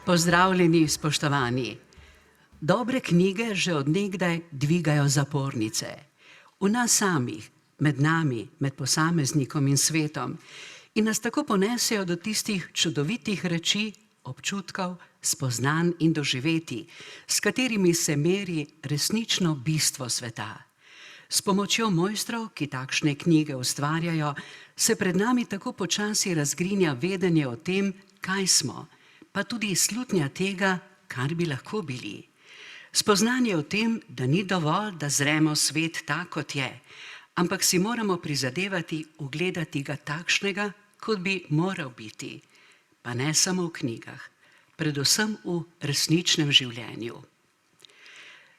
Pozdravljeni, spoštovani. Dobre knjige že od nekdaj dvigajo zapornice. V nas samih, med nami, med posameznikom in svetom. In nas tako ponesejo do tistih čudovitih reči, občutkov, spoznanj in doživetij, s katerimi se meri resnično bistvo sveta. S pomočjo mojstrov, ki takšne knjige ustvarjajo, se pred nami tako počasi razgrinja vedenje o tem, kaj smo, pa tudi slutnja tega, kar bi lahko bili. Spoznanje o tem, da ni dovolj, da zremo svet tak, kot je, ampak si moramo prizadevati ugledati ga takšnega, kot bi moral biti. Pa ne samo v knjigah, predvsem v resničnem življenju.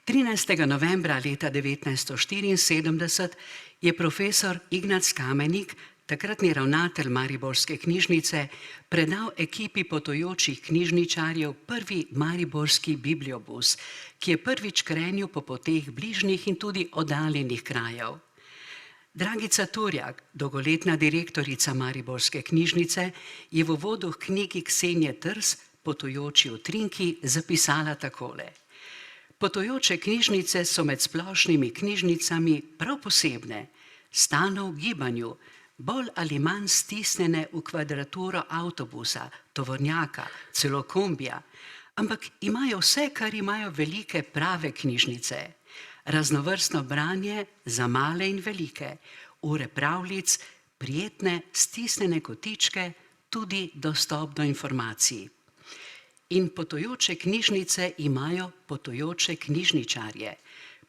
13. novembra leta 1974 je profesor Ignac Kamenik, takratni ravnatelj mariborske knjižnice, predal ekipi potujočih knjižničarjev prvi mariborski bibliobus, ki je prvič krenil po poteh bližnjih in tudi oddaljenih krajev. Dragica Turjak, dolgoletna direktorica mariborske knjižnice, je v uvodu k knjigi Ksenije Trs, Potujoči utrinki, zapisala takole. Potujoče knjižnice so med splošnimi knjižnicami prav posebne, stalno v gibanju, bolj ali manj stisnjene v kvadraturo avtobusa, tovornjaka, celo kombija, ampak imajo vse, kar imajo velike prave knjižnice. Raznovrstno branje za male in velike, ure pravljic, prijetne, stisnjene kotičke, tudi dostop do informacij. In potujoče knjižnice imajo potujoče knjižničarje,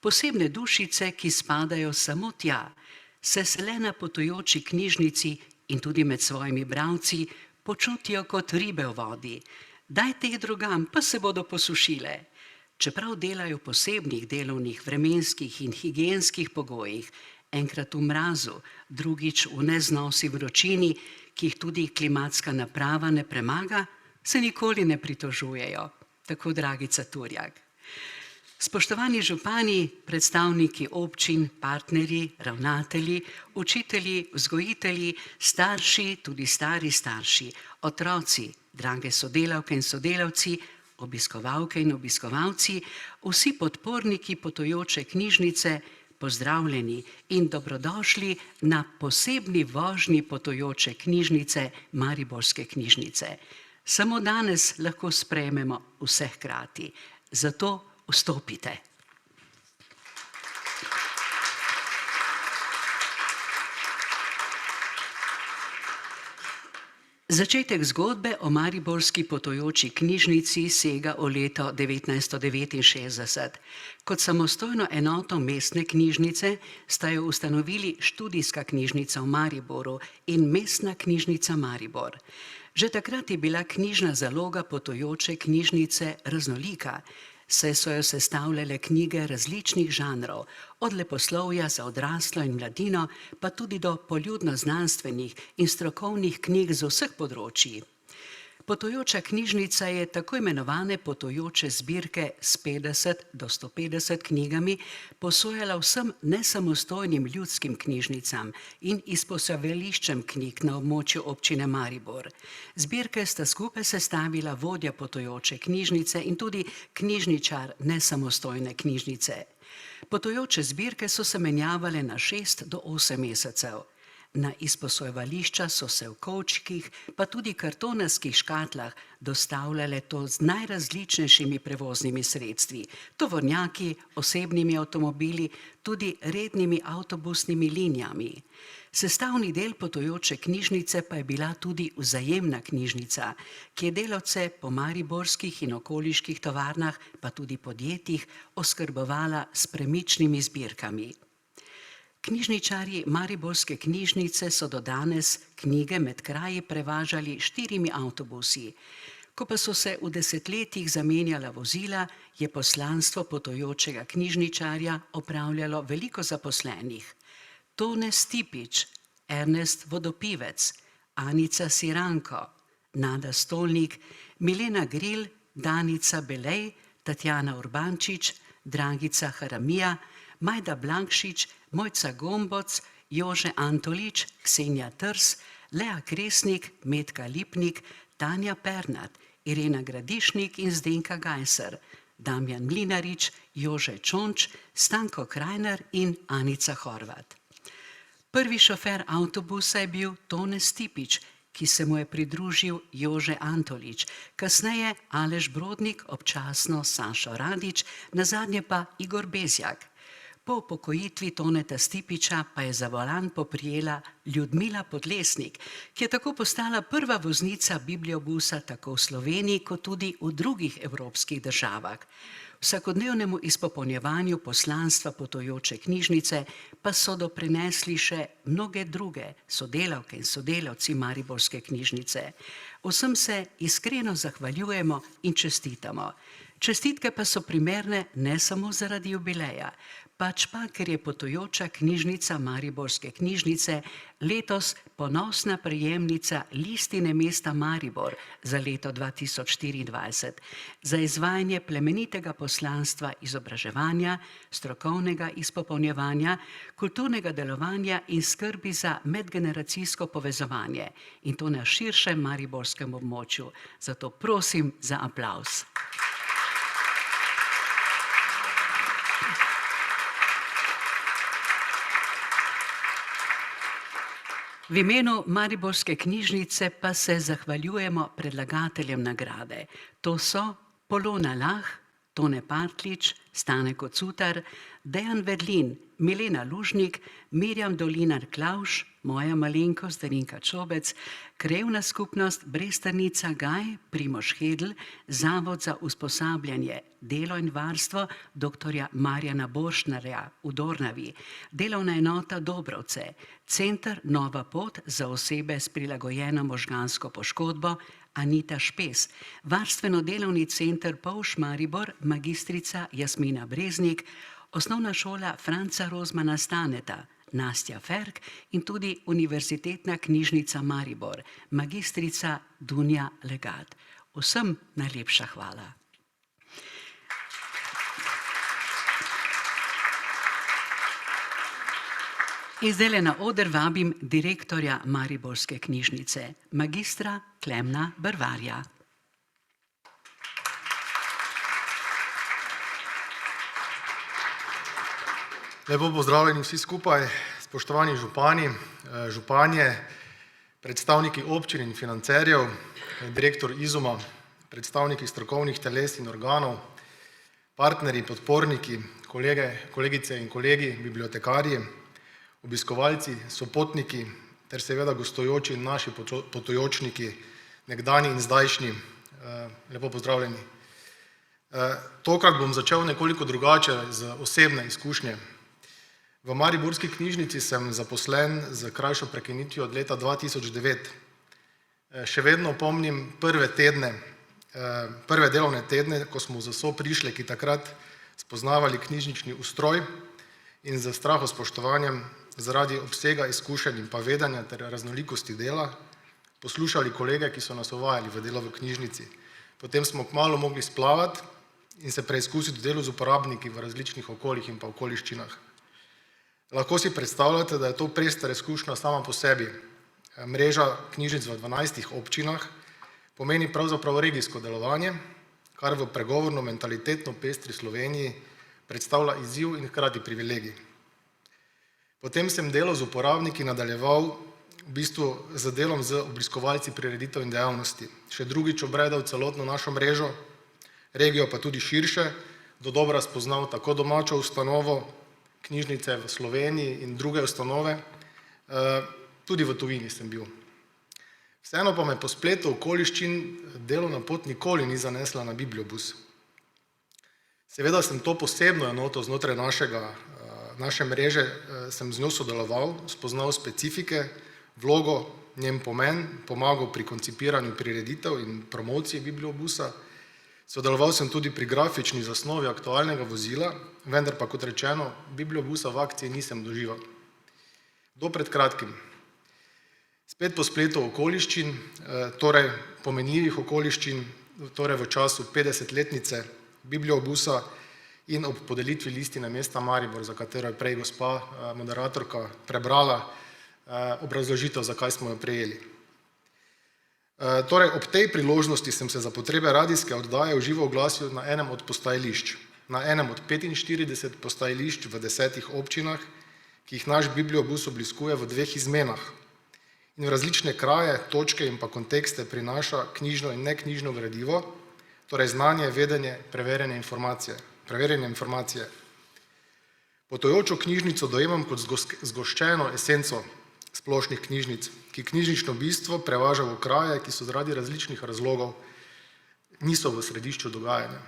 posebne dušice, ki spadajo samo tja, se le na potujoči knjižnici in tudi med svojimi bralci počutijo kot ribe v vodi. Dajte jih drugam, pa se bodo posušile. Čeprav delajo v posebnih delovnih, vremenskih in higienskih pogojih, enkrat v mrazu, drugič v neznosi vročini, ki jih tudi klimatska naprava ne premaga, se nikoli ne pritožujejo, tako Dragica Turjak. Spoštovani župani, predstavniki občin, partnerji, ravnatelji, učitelji, vzgojitelji, starši, tudi stari starši, otroci, drage sodelavke in sodelavci, obiskovalke in obiskovalci, vsi podporniki potujoče knjižnice, pozdravljeni in dobrodošli na posebni vožnji potujoče knjižnice Mariborske knjižnice. Samo danes lahko sprejmemo vse hkrati, zato vstopite. Začetek zgodbe o mariborski potujoči knjižnici sega v leto 1969. Kot samostojno enoto mestne knjižnice sta jo ustanovili Študijska knjižnica v Mariboru in Mestna knjižnica Maribor. Že takrat je bila knjižna zaloga potujoče knjižnice raznolika, saj so jo sestavljale knjige različnih žanrov, od leposlovja za odraslo in mladino, pa tudi do poljudno-znanstvenih in strokovnih knjig z vseh področij. Potujoča knjižnica je tako imenovane potujoče zbirke s 50 do 150 knjigami posojala vsem nesamostojnim ljudskim knjižnicam in izposojališčem knjig na območju občine Maribor. Zbirke sta skupaj sestavila vodja potujoče knjižnice in tudi knjižničar nesamostojne knjižnice. Potujoče zbirke so se menjavale na 6 do 8 mesecev. Na izposojevališča so se v kovčkih, pa tudi kartonastih škatlah dostavljale to z najrazličnejšimi prevoznimi sredstvi, tovornjaki, osebnimi avtomobili, tudi rednimi avtobusnimi linijami. Sestavni del potujoče knjižnice pa je bila tudi vzajemna knjižnica, ki je delavce po mariborskih in okoliških tovarnah, pa tudi podjetjih, oskrbovala s premičnimi zbirkami. Knjižničarji mariborske knjižnice so do danes knjige med kraji prevažali 4 avtobusi. Ko pa so se v desetletjih zamenjala vozila, je poslanstvo potujočega knjižničarja opravljalo veliko zaposlenih. Tone Stipič, Ernest Vodopivec, Anica Siranko, Nada Stolnik, Milena Gril, Danica Belej, Tatjana Urbančič, Dragica Haramija, Majda Blankšič, Mojca Gomboc, Jože Antolič, Ksenija Trs, Lea Kresnik, Metka Lipnik, Tanja Pernat Irena Gradišnik in Zdenka Gajser, Damjan Mlinarič, Jože Čonč, Stanko Krajner in Anica Horvat. Prvi šofer avtobusa je bil Tone Stipič, ki se mu je pridružil Jože Antolič, kasneje Aleš Brodnik, občasno Sašo Radič, nazadnje pa Igor Bezjak. Po upokojitvi Toneta Stipiča pa je za volan poprijela Ljudmila Podlesnik, ki je tako postala prva voznica bibliobusa tako v Sloveniji kot tudi v drugih evropskih državah. Vsakodnevnemu izpopolnjevanju poslanstva potujoče knjižnice pa so doprinesli še mnoge druge sodelavke in sodelavci Mariborske knjižnice. Vsem se iskreno zahvaljujemo in čestitamo. Čestitke pa so primerne ne samo zaradi jubileja, pač pa, ker je potujoča knjižnica Mariborske knjižnice letos ponosna prejemnica listine mesta Maribor za leto 2024 za izvajanje plemenitega poslanstva izobraževanja, strokovnega izpopolnjevanja, kulturnega delovanja in skrbi za medgeneracijsko povezovanje, in to na širšem mariborskem območju. Zato prosim za aplavz. V imenu Mariborske knjižnice pa se zahvaljujemo predlagateljem nagrade. To so Polona Lah, Tone Partlič, Stane Kocutar, Dejan Vedlin, Milena Lužnik, Mirjam Dolinar-Klavš, moja malenkost Darinka Čobec, Krajevna skupnost Bresternica Gaj, Primož Hedl, Zavod za usposabljanje, delo in varstvo dr. Marjana Borštnarja v Dornavi, Delovna enota Dobrovce, Center Nova pot za osebe s prilagojeno možgansko poškodbo Anita Špes, Varstveno-delovni center Polž Maribor, magistrica Jasmina Breznik, Osnovna šola Franca Rozmana Staneta, Nastja Ferk in tudi Univerzitetna knjižnica Maribor, magistrica Dunja Legat. Vsem najlepša hvala. In zdajle na oder vabim direktorja Mariborske knjižnice, magistra Klemna Brvarja. Lepo pozdravljeni vsi skupaj, spoštovani župani, županje, predstavniki občin in financerjev, direktor Izuma, predstavniki strokovnih teles in organov, partnerji, podporniki, kolegice in kolegi, bibliotekarji, obiskovalci, sopotniki ter seveda gostujoči in naši potujočniki, nekdanji in zdajšnji. Lepo pozdravljeni. Tokrat bom začel nekoliko drugače z osebne izkušnje. V Mariborski knjižnici sem zaposlen z krajšo prekinitvijo od leta 2009. Še vedno pomnim prve delovne tedne, ko smo z vso prišleki takrat spoznavali knjižnični ustroj in z strahospoštovanjem zaradi obsega izkušenj in pa vedenja ter raznolikosti dela poslušali kolege, ki so nas uvajali v delo v knjižnici. Potem smo kmalu mogli splavati in se preizkusiti v delu z uporabniki v različnih okoljih in pa okoliščinah. Lahko si predstavljate, da je to prestra izkušnja sama po sebi. Mreža knjižnic v 12 občinah pomeni pravzaprav regijsko delovanje, kar v pregovorno mentalitetno pestri Sloveniji predstavlja izziv in hkrati privilegij. Potem sem delo z uporabniki nadaljeval v bistvu z delom z obiskovalci prireditev in dejavnosti. Še drugič obredal celotno našo mrežo, regijo pa tudi širše, dodobra spoznal tako domačo ustanovo, knjižnice v Sloveniji in druge ustanove, tudi v tujini sem bil. Vseeno pa me po spletu okoliščin delovna pot nikoli ni zanesla na bibliobus. Seveda sem to posebno enoto znotraj naše mreže, sem z njo sodeloval, spoznal specifike, vlogo, njen pomen, pomagal pri koncipiranju prireditev in promociji bibliobusa. Sodeloval sem tudi pri grafični zasnovi aktualnega vozila, vendar pa, kot rečeno, bibliobusa v akciji nisem doživel. Do pred kratkim. Spet po spletu okoliščin, torej pomenljivih okoliščin, torej v času 50-letnice bibliobusa in ob podelitvi listine mesta Maribor, za katero je prej gospa moderatorka prebrala obrazložitev, zakaj smo jo prejeli. Torej, ob tej priložnosti sem se za potrebe radijske oddaje v živo oglasil na enem od postajališč, na enem od 45 postajališč v 10 občinah, ki jih naš bibliobus obliskuje v 2 izmenah in v različne kraje, točke in pa kontekste prinaša knjižno in neknjižno gradivo, torej znanje, vedenje, preverjene informacije. Potujočo knjižnico dojemam kot zgoščeno esenco splošnih knjižnic, ki knjižnično bistvo prevaža v kraje, ki so zaradi različnih razlogov niso v središču dogajanja.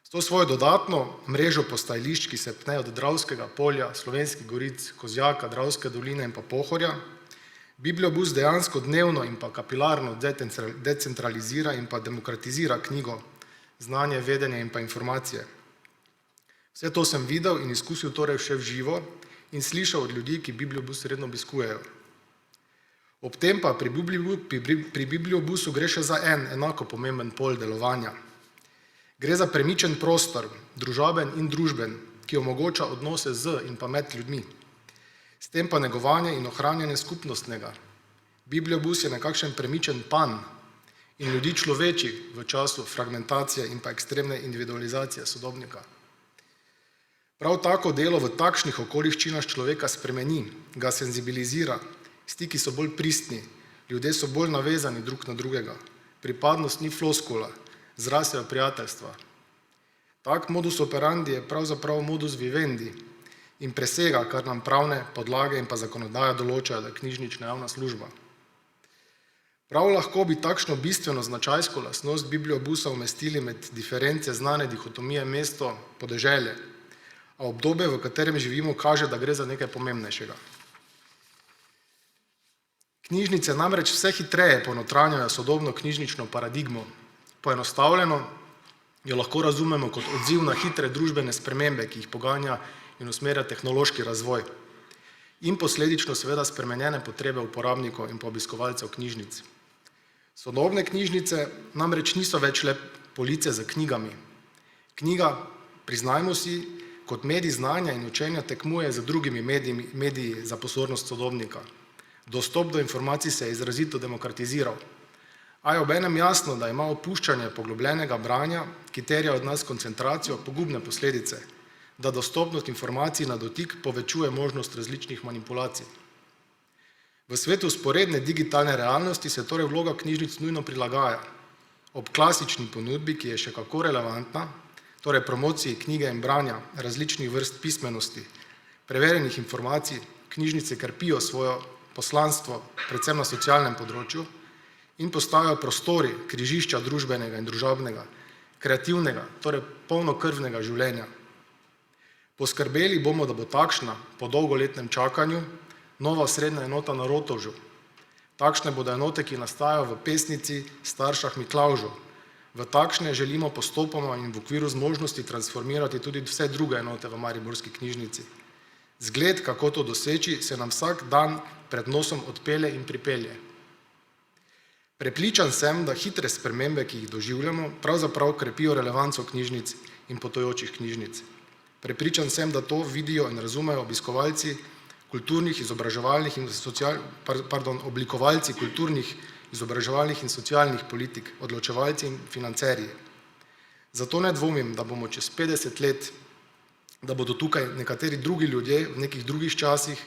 S to svojo dodatno mrežo postajališč, ki se pne od Dravskega polja, Slovenskih goric, Kozjaka, Dravske doline in pa Pohorja, bibliobus dejansko dnevno in pa kapilarno decentralizira in pa demokratizira knjigo, znanje, vedenje in pa informacije. Vse to sem videl in izkusil torej še v živo in slišal od ljudi, ki bibliobus redno obiskujejo. Ob tem pa pri bibliobusu gre še za en enako pomemben pol delovanja. Gre za premičen prostor, družaben in družben, ki omogoča odnose z in pa med ljudmi. S tem pa negovanje in ohranjanje skupnostnega. Bibliobus je nekakšen premičen pan in ljudi človeči v času fragmentacije in pa ekstremne individualizacije sodobnika. Prav tako delo v takšnih okoliščinah človeka spremeni, ga senzibilizira, stiki so bolj pristni, ljudje so bolj navezani drug na drugega, pripadnost ni floskula, zrasejo prijateljstva. Tak modus operandi je pravzaprav modus vivendi in presega, kar nam pravne podlage in pa zakonodaja določajo, da je knjižnična javna služba. Prav lahko bi takšno bistveno značajsko lastnost bibliobusa umestili med diference znane dihotomije mesto-podeželje, a obdobje, v katerem živimo, kaže, da gre za nekaj pomembnejšega. Knjižnice namreč vse hitreje ponotranjajo sodobno knjižnično paradigmo. Poenostavljeno jo lahko razumemo kot odziv na hitre družbene spremembe, ki jih poganja in usmerja tehnološki razvoj in posledično seveda spremenjene potrebe uporabnikov in pa obiskovalcev knjižnic. Sodobne knjižnice namreč niso več le police za knjigami. Knjiga, priznajmo si, kot medij znanja in učenja tekmuje z drugimi mediji za pozornost sodobnika. Dostop do informacij se je izrazito demokratiziral, a je obenem jasno, da ima opuščanje poglobljenega branja, ki terja od nas koncentracijo, pogubne posledice, da dostopnost informacij na dotik povečuje možnost različnih manipulacij. V svetu vzporedne digitalne realnosti se torej vloga knjižnic nujno prilagaja. Ob klasični ponudbi, ki je še kako relevantna, torej promociji knjige in branja različnih vrst pismenosti, preverjenih informacij, knjižnice krpijo svojo poslanstvo, predvsem na socialnem področju, in postajajo prostori križišča družbenega in družabnega, kreativnega, torej polnokrvnega življenja. Poskrbeli bomo, da bo takšna, po dolgoletnem čakanju, nova srednja enota na Rotovžu. Takšne bodo enote, ki nastajajo v Pesnici, Staršah, Miklavžu. V takšne želimo postopoma in v okviru zmožnosti transformirati tudi vse druge enote v mariborski knjižnici. Zgled, kako to doseči, se nam vsak dan pred nosom odpelje in pripelje. Prepričan sem, da hitre spremembe, ki jih doživljamo, pravzaprav krepijo relevanco knjižnic in potujočih knjižnic. Prepričan sem, da to vidijo in razumejo obiskovalci kulturnih, izobraževalnih in oblikovalci kulturnih, izobraževalnih in socialnih politik, odločevalci in financerji. Zato ne dvomim, da bomo čez 50 let, da bodo tukaj nekateri drugi ljudje v nekih drugih časih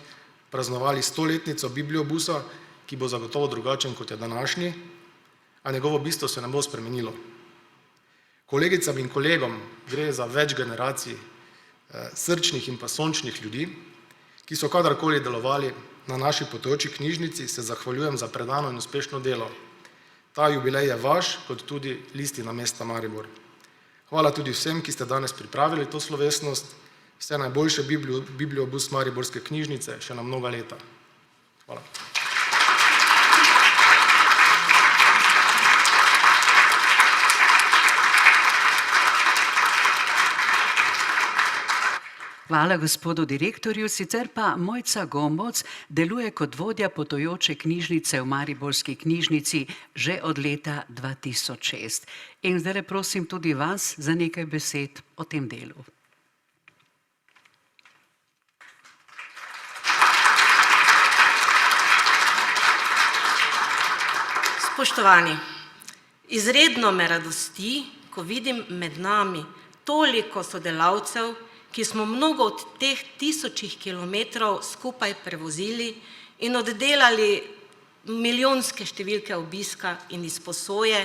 praznovali 100-letnico bibliobusa, ki bo zagotovo drugačen, kot je današnji, a njegovo bistvo se ne bo spremenilo. Kolegicam in kolegom gre za več generacij srčnih in pa sončnih ljudi, ki so kadarkoli delovali na naši potujoči knjižnici, se zahvaljujem za predano in uspešno delo. Ta jubilej je vaš, kot tudi Listina mesta Maribor. Hvala tudi vsem, ki ste danes pripravili to slovesnost. Vse najboljše bibliobus Mariborske knjižnice še na mnoga leta. Hvala. Hvala gospodu direktorju, sicer pa Mojca Gomboc deluje kot vodja potujoče knjižnice v Mariborski knjižnici že od leta 2006. In zdaj prosim tudi vas za nekaj besed o tem delu. Spoštovani, izredno me radosti, ko vidim med nami toliko sodelavcev, ki smo mnogo od teh tisočih kilometrov skupaj prevozili in oddelali milijonske številke obiska in izposoje,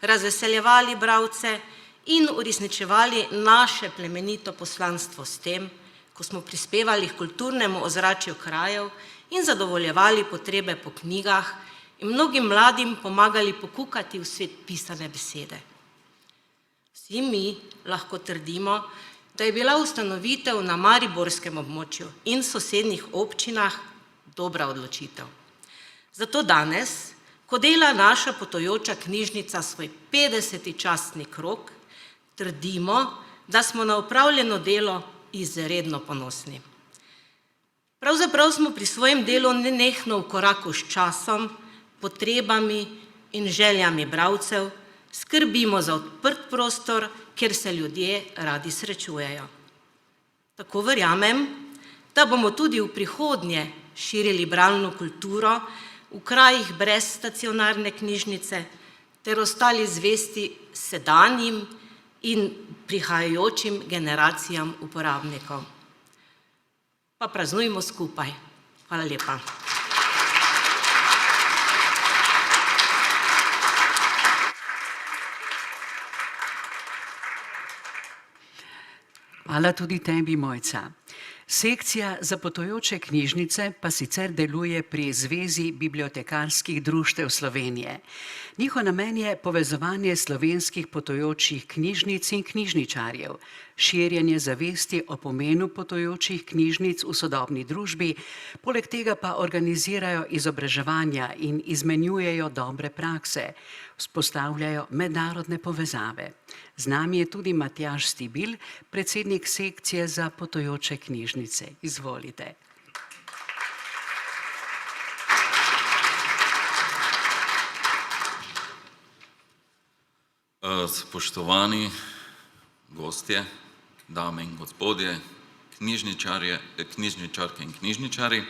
razveseljevali bralce in uresničevali naše plemenito poslanstvo s tem, ko smo prispevali k kulturnemu ozračju krajev in zadovoljevali potrebe po knjigah in mnogim mladim pomagali pokukati v svet pisane besede. Vsi mi lahko trdimo, da je bila ustanovitev na mariborskem območju in sosednjih občinah dobra odločitev. Zato danes, ko dela naša potujoča knjižnica svoj 50. častni krog, trdimo, da smo na opravljeno delo izredno ponosni. Pravzaprav smo pri svojem delu nenehno v koraku s časom, potrebami in željami bralcev, skrbimo za odprt prostor, kjer se ljudje radi srečujejo. Tako verjamem, da bomo tudi v prihodnje širili bralno kulturo v krajih brez stacionarne knjižnice ter ostali zvesti sedanjim in prihajajočim generacijam uporabnikov. Pa praznujmo skupaj. Hvala lepa. Hvala tudi tebi, Mojca. Sekcija za potujoče knjižnice pa sicer deluje pri Zvezi bibliotekarskih društev Slovenije. Njihov namen je povezovanje slovenskih potujočih knjižnic in knjižničarjev, širjenje zavesti o pomenu potujočih knjižnic v sodobni družbi, poleg tega pa organizirajo izobraževanja in izmenjujejo dobre prakse, vzpostavljajo mednarodne povezave. Z nami je tudi Matjaž Stibilj, predsednik sekcije za potujoče knjižnice. Izvolite. Spoštovani gostje, dame in gospodje, knjižničarke in knjižničari,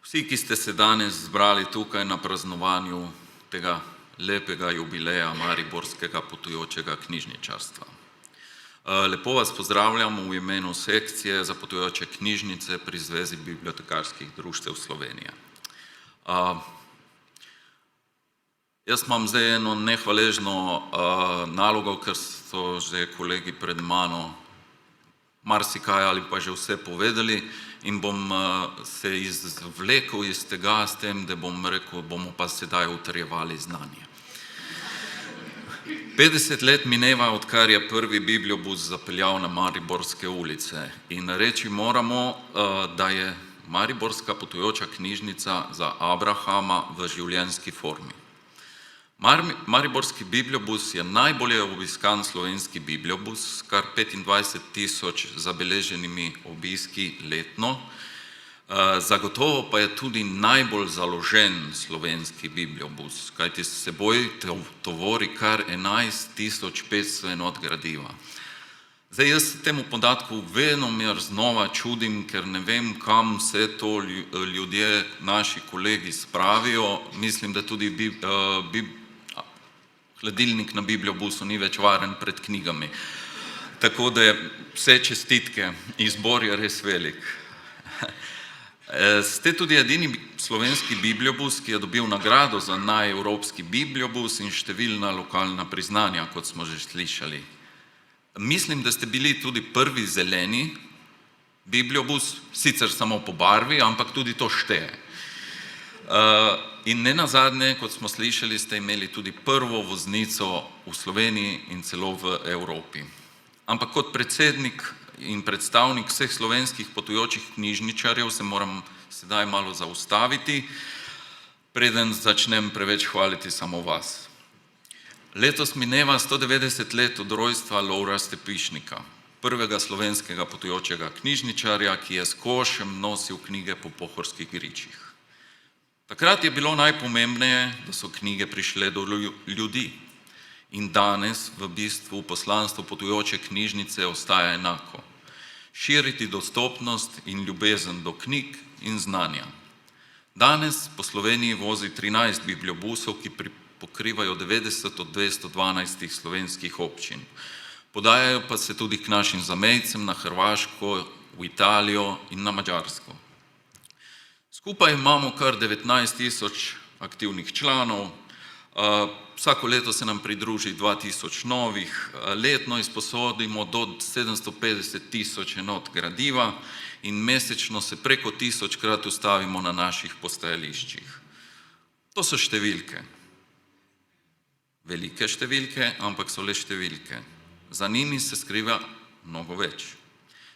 vsi, ki ste se danes zbrali tukaj na praznovanju tega lepega jubileja mariborskega potujočega knjižničarstva. Lepo vas pozdravljam v imenu sekcije za potujoče knjižnice pri Zvezi bibliotekarskih društev Slovenije. Jaz imam zdaj eno nehvaležno nalogo, ker so že kolegi pred mano marsikaj ali pa že vse povedali in bom se izvlekel iz tega s tem, da bom rekel, bomo pa sedaj utrjevali znanje. 50 let mineva, odkar je prvi bibliobus zapeljal na mariborske ulice in reči moramo, da je mariborska potujoča knjižnica za Abrahama v življenjski formi. Mariborski bibliobus je najbolje obiskan slovenski bibliobus s kar 25.000 zabeleženimi obiski letno, zagotovo pa je tudi najbolj založen slovenski bibliobus, kajti s seboj tovori kar 11.500 enot gradiva. Zdaj jaz se temu podatku venomer znova čudim, ker ne vem, kam vse to ljudje, naši kolegi spravijo. Mislim, da tudi hladilnik na bibliobusu ni več varen pred knjigami. Tako da je vse čestitke, izbor je res velik. Ste tudi edini slovenski bibliobus, ki je dobil nagrado za najevropski bibliobus in številna lokalna priznanja, kot smo že slišali. Mislim, da ste bili tudi prvi zeleni bibliobus, sicer samo po barvi, ampak tudi to šteje. In nenazadnje, kot smo slišali, ste imeli tudi prvo voznico v Sloveniji in celo v Evropi. Ampak kot predsednik in predstavnik vseh slovenskih potujočih knjižničarjev se moram sedaj malo zaustaviti, preden začnem preveč hvaliti samo vas. Letos mineva 190 let od rojstva Lovra Stepišnika, prvega slovenskega potujočega knjižničarja, ki je s košem nosil knjige po pohorskih gričih. Takrat je bilo najpomembneje, da so knjige prišle do ljudi. In danes v bistvu poslanstvo potujoče knjižnice ostaja enako. Širiti dostopnost in ljubezen do knjig in znanja. Danes po Sloveniji vozi 13 bibliobusov, ki pokrivajo 90 od 212 slovenskih občin. Podajajo pa se tudi k našim zamejcem na Hrvaško, v Italijo in na Madžarsko. Skupaj imamo kar 19.000 aktivnih članov, vsako leto se nam pridruži 2.000 novih, letno izposodimo do 750.000 enot gradiva in mesečno se preko 1000-krat ustavimo na naših postajališčih. To so številke. Velike številke, ampak so le številke. Za njimi se skriva mnogo več.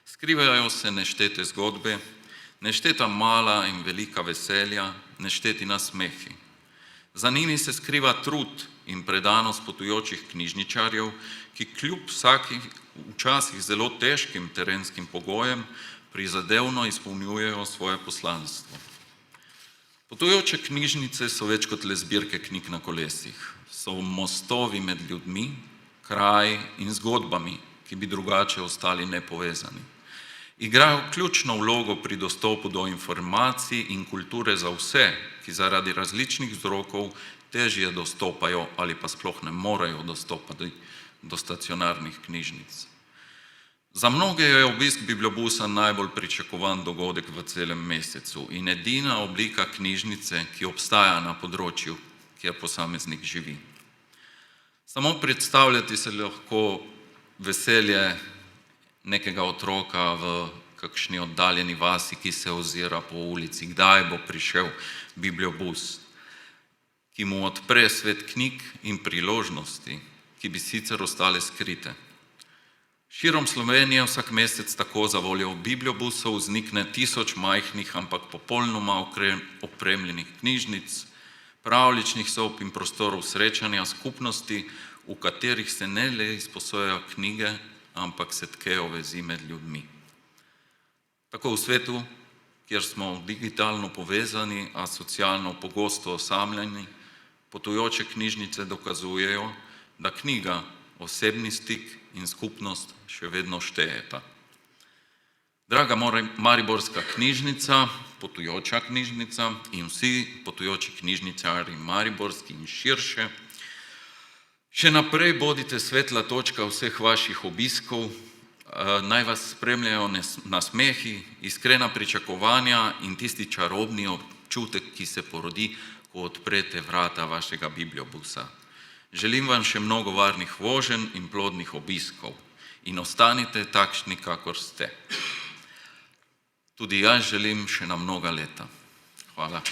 Skrivajo se neštete zgodbe, nešteta mala in velika veselja, nešteti nasmehi. Za njimi se skriva trud in predanost potujočih knjižničarjev, ki kljub včasih zelo težkim terenskim pogojem prizadevno izpolnjujejo svoje poslanstvo. Potujoče knjižnice so več kot le zbirke knjig na kolesih. So mostovi med ljudmi, kraji in zgodbami, ki bi drugače ostali nepovezani. Igrajo ključno vlogo pri dostopu do informacij in kulture za vse, ki zaradi različnih vzrokov težje dostopajo ali pa sploh ne morejo dostopati do stacionarnih knjižnic. Za mnoge je obisk bibliobusa najbolj pričakovan dogodek v celem mesecu in edina oblika knjižnice, ki obstaja na področju, kjer posameznik živi. Samo predstavljati se lahko veselje nekega otroka v kakšni oddaljeni vasi, ki se ozira po ulici, kdaj bo prišel bibliobus, ki mu odpre svet knjig in priložnosti, ki bi sicer ostale skrite. Širom Slovenije vsak mesec tako za voljo bibliobusov vznikne 1000 majhnih, ampak popolnoma opremljenih knjižnic, pravljičnih sob in prostorov srečanja skupnosti, v katerih se ne le izposojajo knjige, ampak se tkejo vezi med ljudmi. Tako v svetu, kjer smo digitalno povezani, a socialno pogosto osamljeni, potujoče knjižnice dokazujejo, da knjiga, osebni stik in skupnost še vedno štejeta. Draga mariborska knjižnica, potujoča knjižnica in vsi potujoči knjižničarji mariborski in širše, še naprej bodite svetla točka vseh vaših obiskov, naj vas spremljajo nasmehi, iskrena pričakovanja in tisti čarobni občutek, ki se porodi, ko odprete vrata vašega bibliobusa. Želim vam še mnogo varnih voženj in plodnih obiskov in ostanite takšni, kakor ste. Tudi jaz želim še na mnoga leta. Hvala.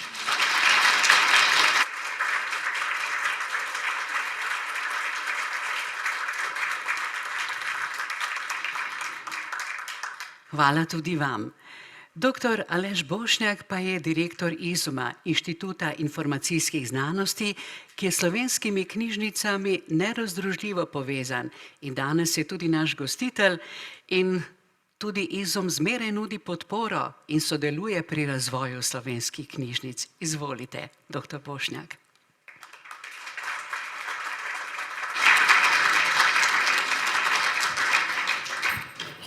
Hvala tudi vam. Dr. Aleš Bošnjak pa je direktor IZUM-a, Inštituta informacijskih znanosti, ki je s slovenskimi knjižnicami nerazdružljivo povezan in danes je tudi naš gostitelj in tudi IZUM zmeraj nudi podporo in sodeluje pri razvoju slovenskih knjižnic. Izvolite, dr. Bošnjak.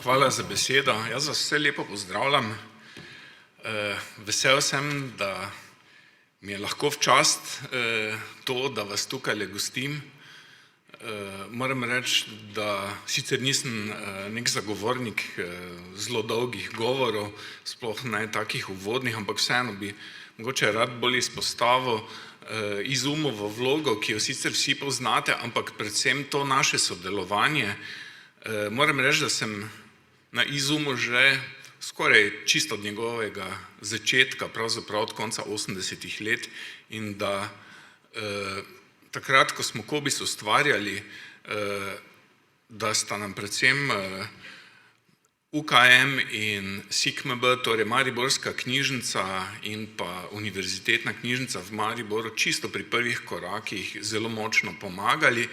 Hvala za besedo. Jaz vas vse lepo pozdravljam. Vesel sem, da mi je lahko v čast to, da vas tukaj gostim. Moram reči, da sicer nisem nek zagovornik zelo dolgih govorov, sploh ne takih uvodnih, ampak vseeno bi mogoče rad bolj izpostavil IZUM-ovo vlogo, ki jo sicer vsi poznate, ampak predvsem to naše sodelovanje. Moram reči, da sem na IZUM-u že skoraj čisto od njegovega začetka, pravzaprav od konca 80-ih let, in da takrat, ko smo COBISS ustvarjali, da sta nam predvsem UKM in SIKMB, torej Mariborska knjižnica in pa Univerzitetna knjižnica v Mariboru, čisto pri prvih korakih zelo močno pomagali.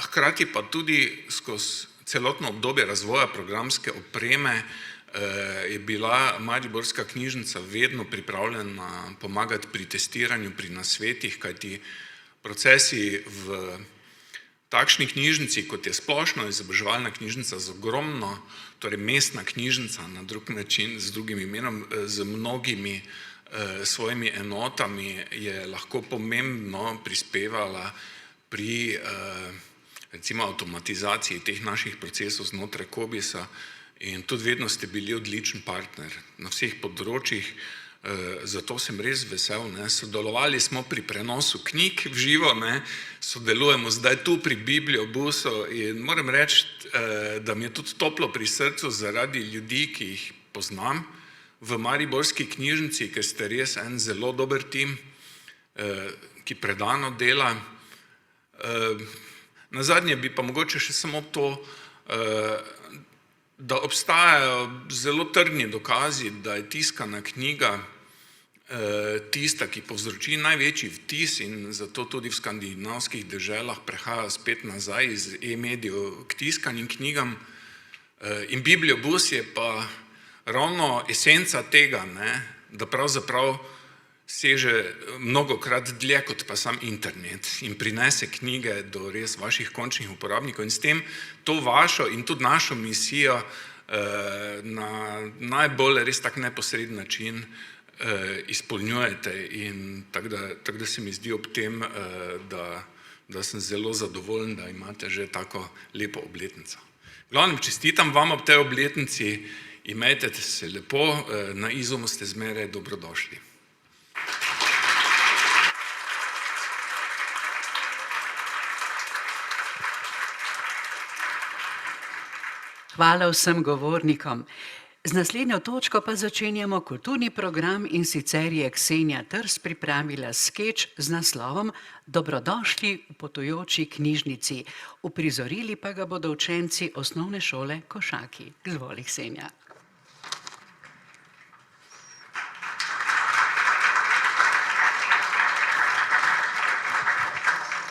Hkrati pa tudi skozi celotno obdobje razvoja programske opreme je bila Mariborska knjižnica vedno pripravljena pomagati pri testiranju, pri nasvetih, kajti procesi v takšni knjižnici, kot je splošno izobraževalna knjižnica z ogromno, torej mestna knjižnica na drug način, z drugim imenom, z mnogimi svojimi enotami je lahko pomembno prispevala pri recimo avtomatizaciji teh naših procesov znotraj Cobisa in tudi vedno ste bili odličen partner na vseh področjih, zato sem res vesel. Sodelovali smo pri prenosu knjig v živo, sodelujemo zdaj tu pri Bibliobusu in moram reči, da mi je tudi toplo pri srcu zaradi ljudi, ki jih poznam v Mariborski knjižnici, ker ste res en zelo dober tim, ki predano dela. Nazadnje bi pa mogoče še samo to, da obstajajo zelo trdni dokazi, da je tiskana knjiga tista, ki povzroči največji vtis in zato tudi v skandinavskih deželah prehaja spet nazaj iz e-medijev k tiskanim knjigam. In Bibliobus je pa ravno esenca tega, da pravzaprav seže mnogokrat dlje kot pa sam internet in prinese knjige do res vaših končnih uporabnikov in s tem to vašo in tudi našo misijo na najbolj res tak neposreden način izpolnjujete in tako da se mi zdi ob tem, da sem zelo zadovoljen, da imate že tako lepo obletnico. V glavnem, čestitam vam ob tej obletnici, imejte se lepo, na Izumu ste zmeraj dobrodošli. Hvala vsem govornikom. Z naslednjo točko pa začenjamo kulturni program in sicer je Ksenija Trs pripravila skeč z naslovom Dobrodošli v potujoči knjižnici. Uprizorili pa ga bodo učenci osnovne šole Košaki. Izvoli, Ksenija.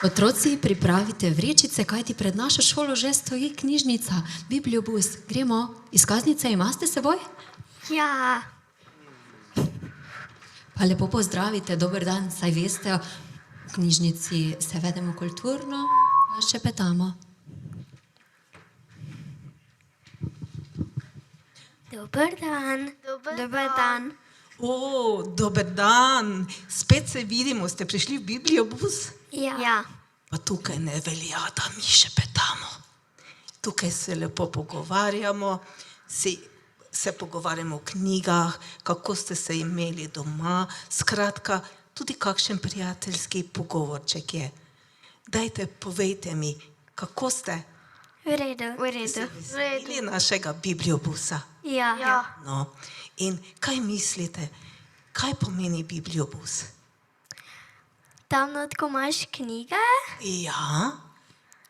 Otroci, pripravite vrečice, kajti pred našo šolo že stoji knjižnica, Bibliobus. Gremo, izkaznice imate s seboj? Ja. Pa lepo pozdravite, dober dan, saj veste, v knjižnici se vedemo kulturno, pa še petamo. Dober dan. Dober dan. O, dober dan. Spet se vidimo, ste prišli v Bibliobus? Ja. Pa tukaj ne velja, da mi še petamo. Tukaj se lepo pogovarjamo, se pogovarjamo o knjigah, kako ste se imeli doma, skratka, tudi kakšen prijateljski pogovorček je. Dajte, povejte mi, kako ste? V redu. Se veselili našega Bibliobusa? Ja. No, in kaj mislite, kaj pomeni Bibliobus? Tam notko imaš knjige Ja,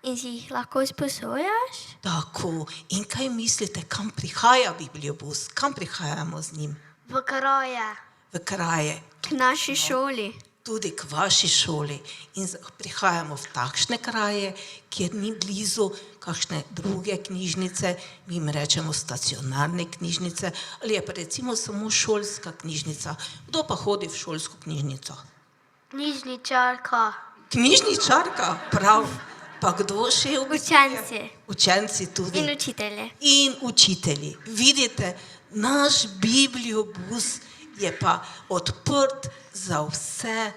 in si jih lahko sposojaš. tako. In kaj mislite, kam prihaja Bibliobus? Kam prihajamo z njim? V kraje. V kraje, K naši šoli. tudi k vaši šoli. In prihajamo v takšne kraje, kjer ni blizu kakšne druge knjižnice, mi jim rečemo stacionarne knjižnice, ali je pa recimo samo šolska knjižnica. Kdo pa hodi v šolsko knjižnico? Knjižničarka. Knjižničarka, prav. Pa kdo še Učenci. Učenci tudi. In učitelji. In učitelji. Vidite, naš Bibliobus je pa odprt za vse,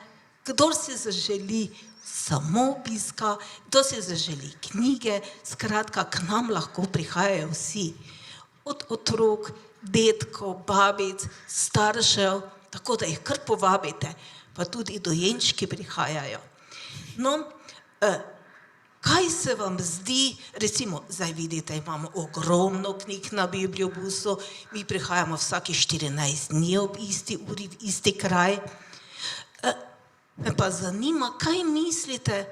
kdor si zaželi samo obiska, kdor si zaželi knjige, skratka, k nam lahko prihajajo vsi. Od otrok, dedkov, babic, staršev, tako da jih kar povabite, pa tudi dojenčki prihajajo. No, kaj se vam zdi, recimo, zdaj vidite, imamo ogromno knjig na Bibliobusu, mi prihajamo vsaki 14 dni ob isti uri v isti kraj. Me pa zanima, kaj mislite,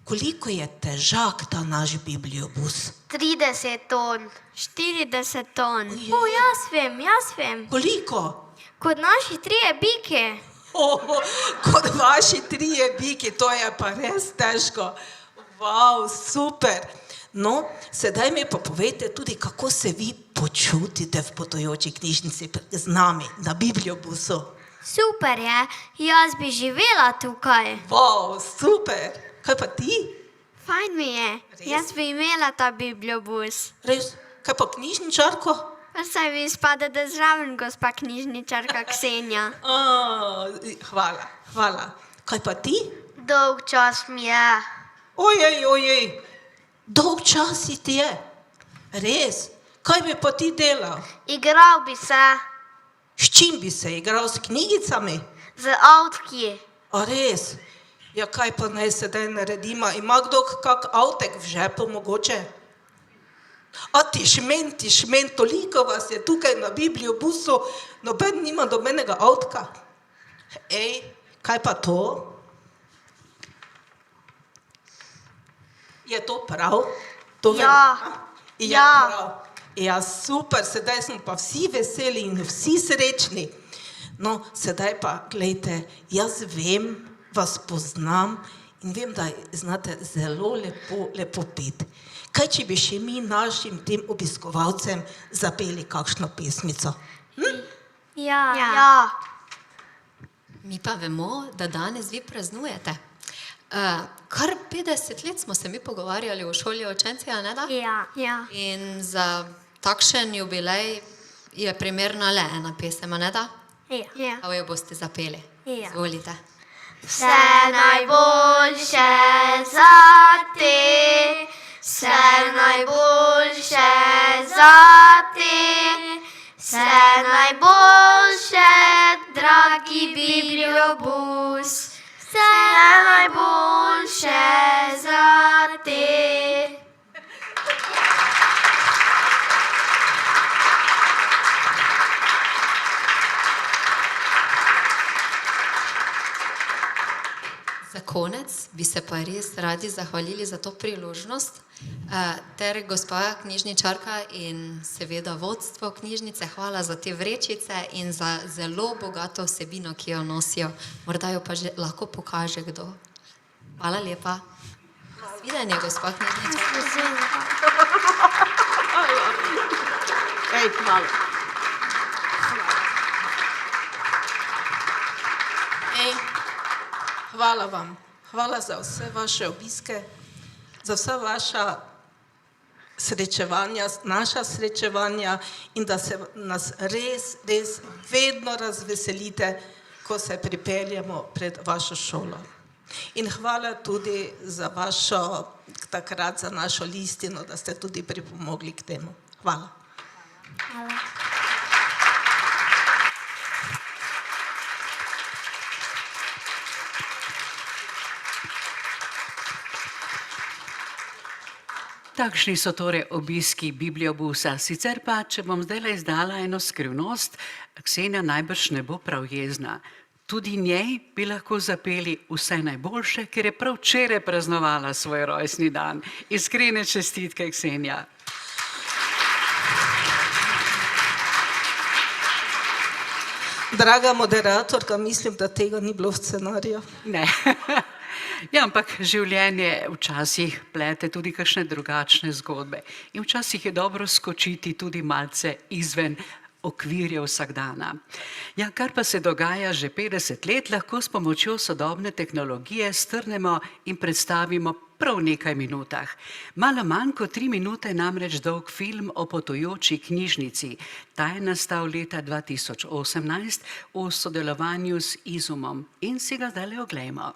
koliko je težak ta naš Bibliobus? 30 ton. 40 ton. Ojej. Jaz vem. Koliko? Kot naši 3 biki. Kot vaši 3 biki, to je pa res težko. Wow, super. No, sedaj mi pa povejte tudi, kako se vi počutite v potujoči knjižnici z nami na Bibliobusu. Super je, jaz bi živela tukaj. Wow, super. Kaj pa ti? Fajn mi je, Res? jaz bi imela ta Bibliobus. Res? Kaj pa knjižničarko? Saj vi spadate zraven, gospa knjižničarka Ksenija. Hvala. Kaj pa ti? Dolg čas mi je. Ojej, dolg čas si ti je. Res? Kaj bi pa ti delal? Igral bi se S čim bi se igral? S knjigicami? z avtki. A res? Ja, kaj pa naj sedaj naredimo? Ima kdo kak avtek v žepu mogoče? A ti šmen, toliko vas je tukaj na bibliobusu, noben nima nobenega avtka. Ej, kaj pa to? Je to prav? To Ja. Ja. Prav. Ja, super, sedaj smo pa vsi veseli in vsi srečni. No, sedaj pa, glejte, jaz vem, vas poznam in vem, da znate zelo lepo peti. Kaj, če bi še mi našim tem obiskovalcem zapeli kakšno pesmico? Ja. Mi pa vemo, da danes vi praznujete. Kar 50 let smo se mi pogovarjali v šoli učenci, a ne da? Ja. In za takšen jubilej je primerna le ena pesem, a ne da? Ja. Pa jo boste zapeli. Ja. Izvolite. Vse najboljše za te, vse najboljše za te, vse najboljše, dragi bibliobus, vse najboljše za te. Za konec bi se pa res radi zahvalili za to priložnost, ter gospa knjižničarka in seveda vodstvo knjižnice, hvala za te vrečice in za zelo bogato vsebino, ki jo nosijo. Morda jo pa že lahko pokaže kdo. Hvala lepa. Nasvidenje, gospa knjižničarka. Hvala vam. Hvala za vse vaše obiske, za vsa vaša srečevanja, naša srečevanja in da se nas res vedno razveselite, ko se pripeljemo pred vašo šolo. In hvala tudi za vašo, takrat za našo listino, da ste tudi pripomogli k temu. Hvala. Takšni so torej obiski bibliobusa. Sicer pa, če bom zdaj izdala eno skrivnost, Ksenija najbrž ne bo prav jezna. Tudi njej bi lahko zapeli vse najboljše, ker je prav včeraj praznovala svoj rojstni dan. Iskrene čestitke, Ksenija. Draga moderatorka, mislim, da tega ni bilo v scenariju. Ne. Ja, ampak življenje včasih plete tudi kakšne drugačne zgodbe. In včasih je dobro skočiti tudi malce izven okvirja vsakdana. Ja, kar pa se dogaja že 50 let, lahko s pomočjo sodobne tehnologije strnemo in predstavimo prav v nekaj minutah. Malo manj kot 3 minute namreč dolg film o potujoči knjižnici. Ta je nastal leta 2018 v sodelovanju z Izumom. In si ga zdaj oglejmo.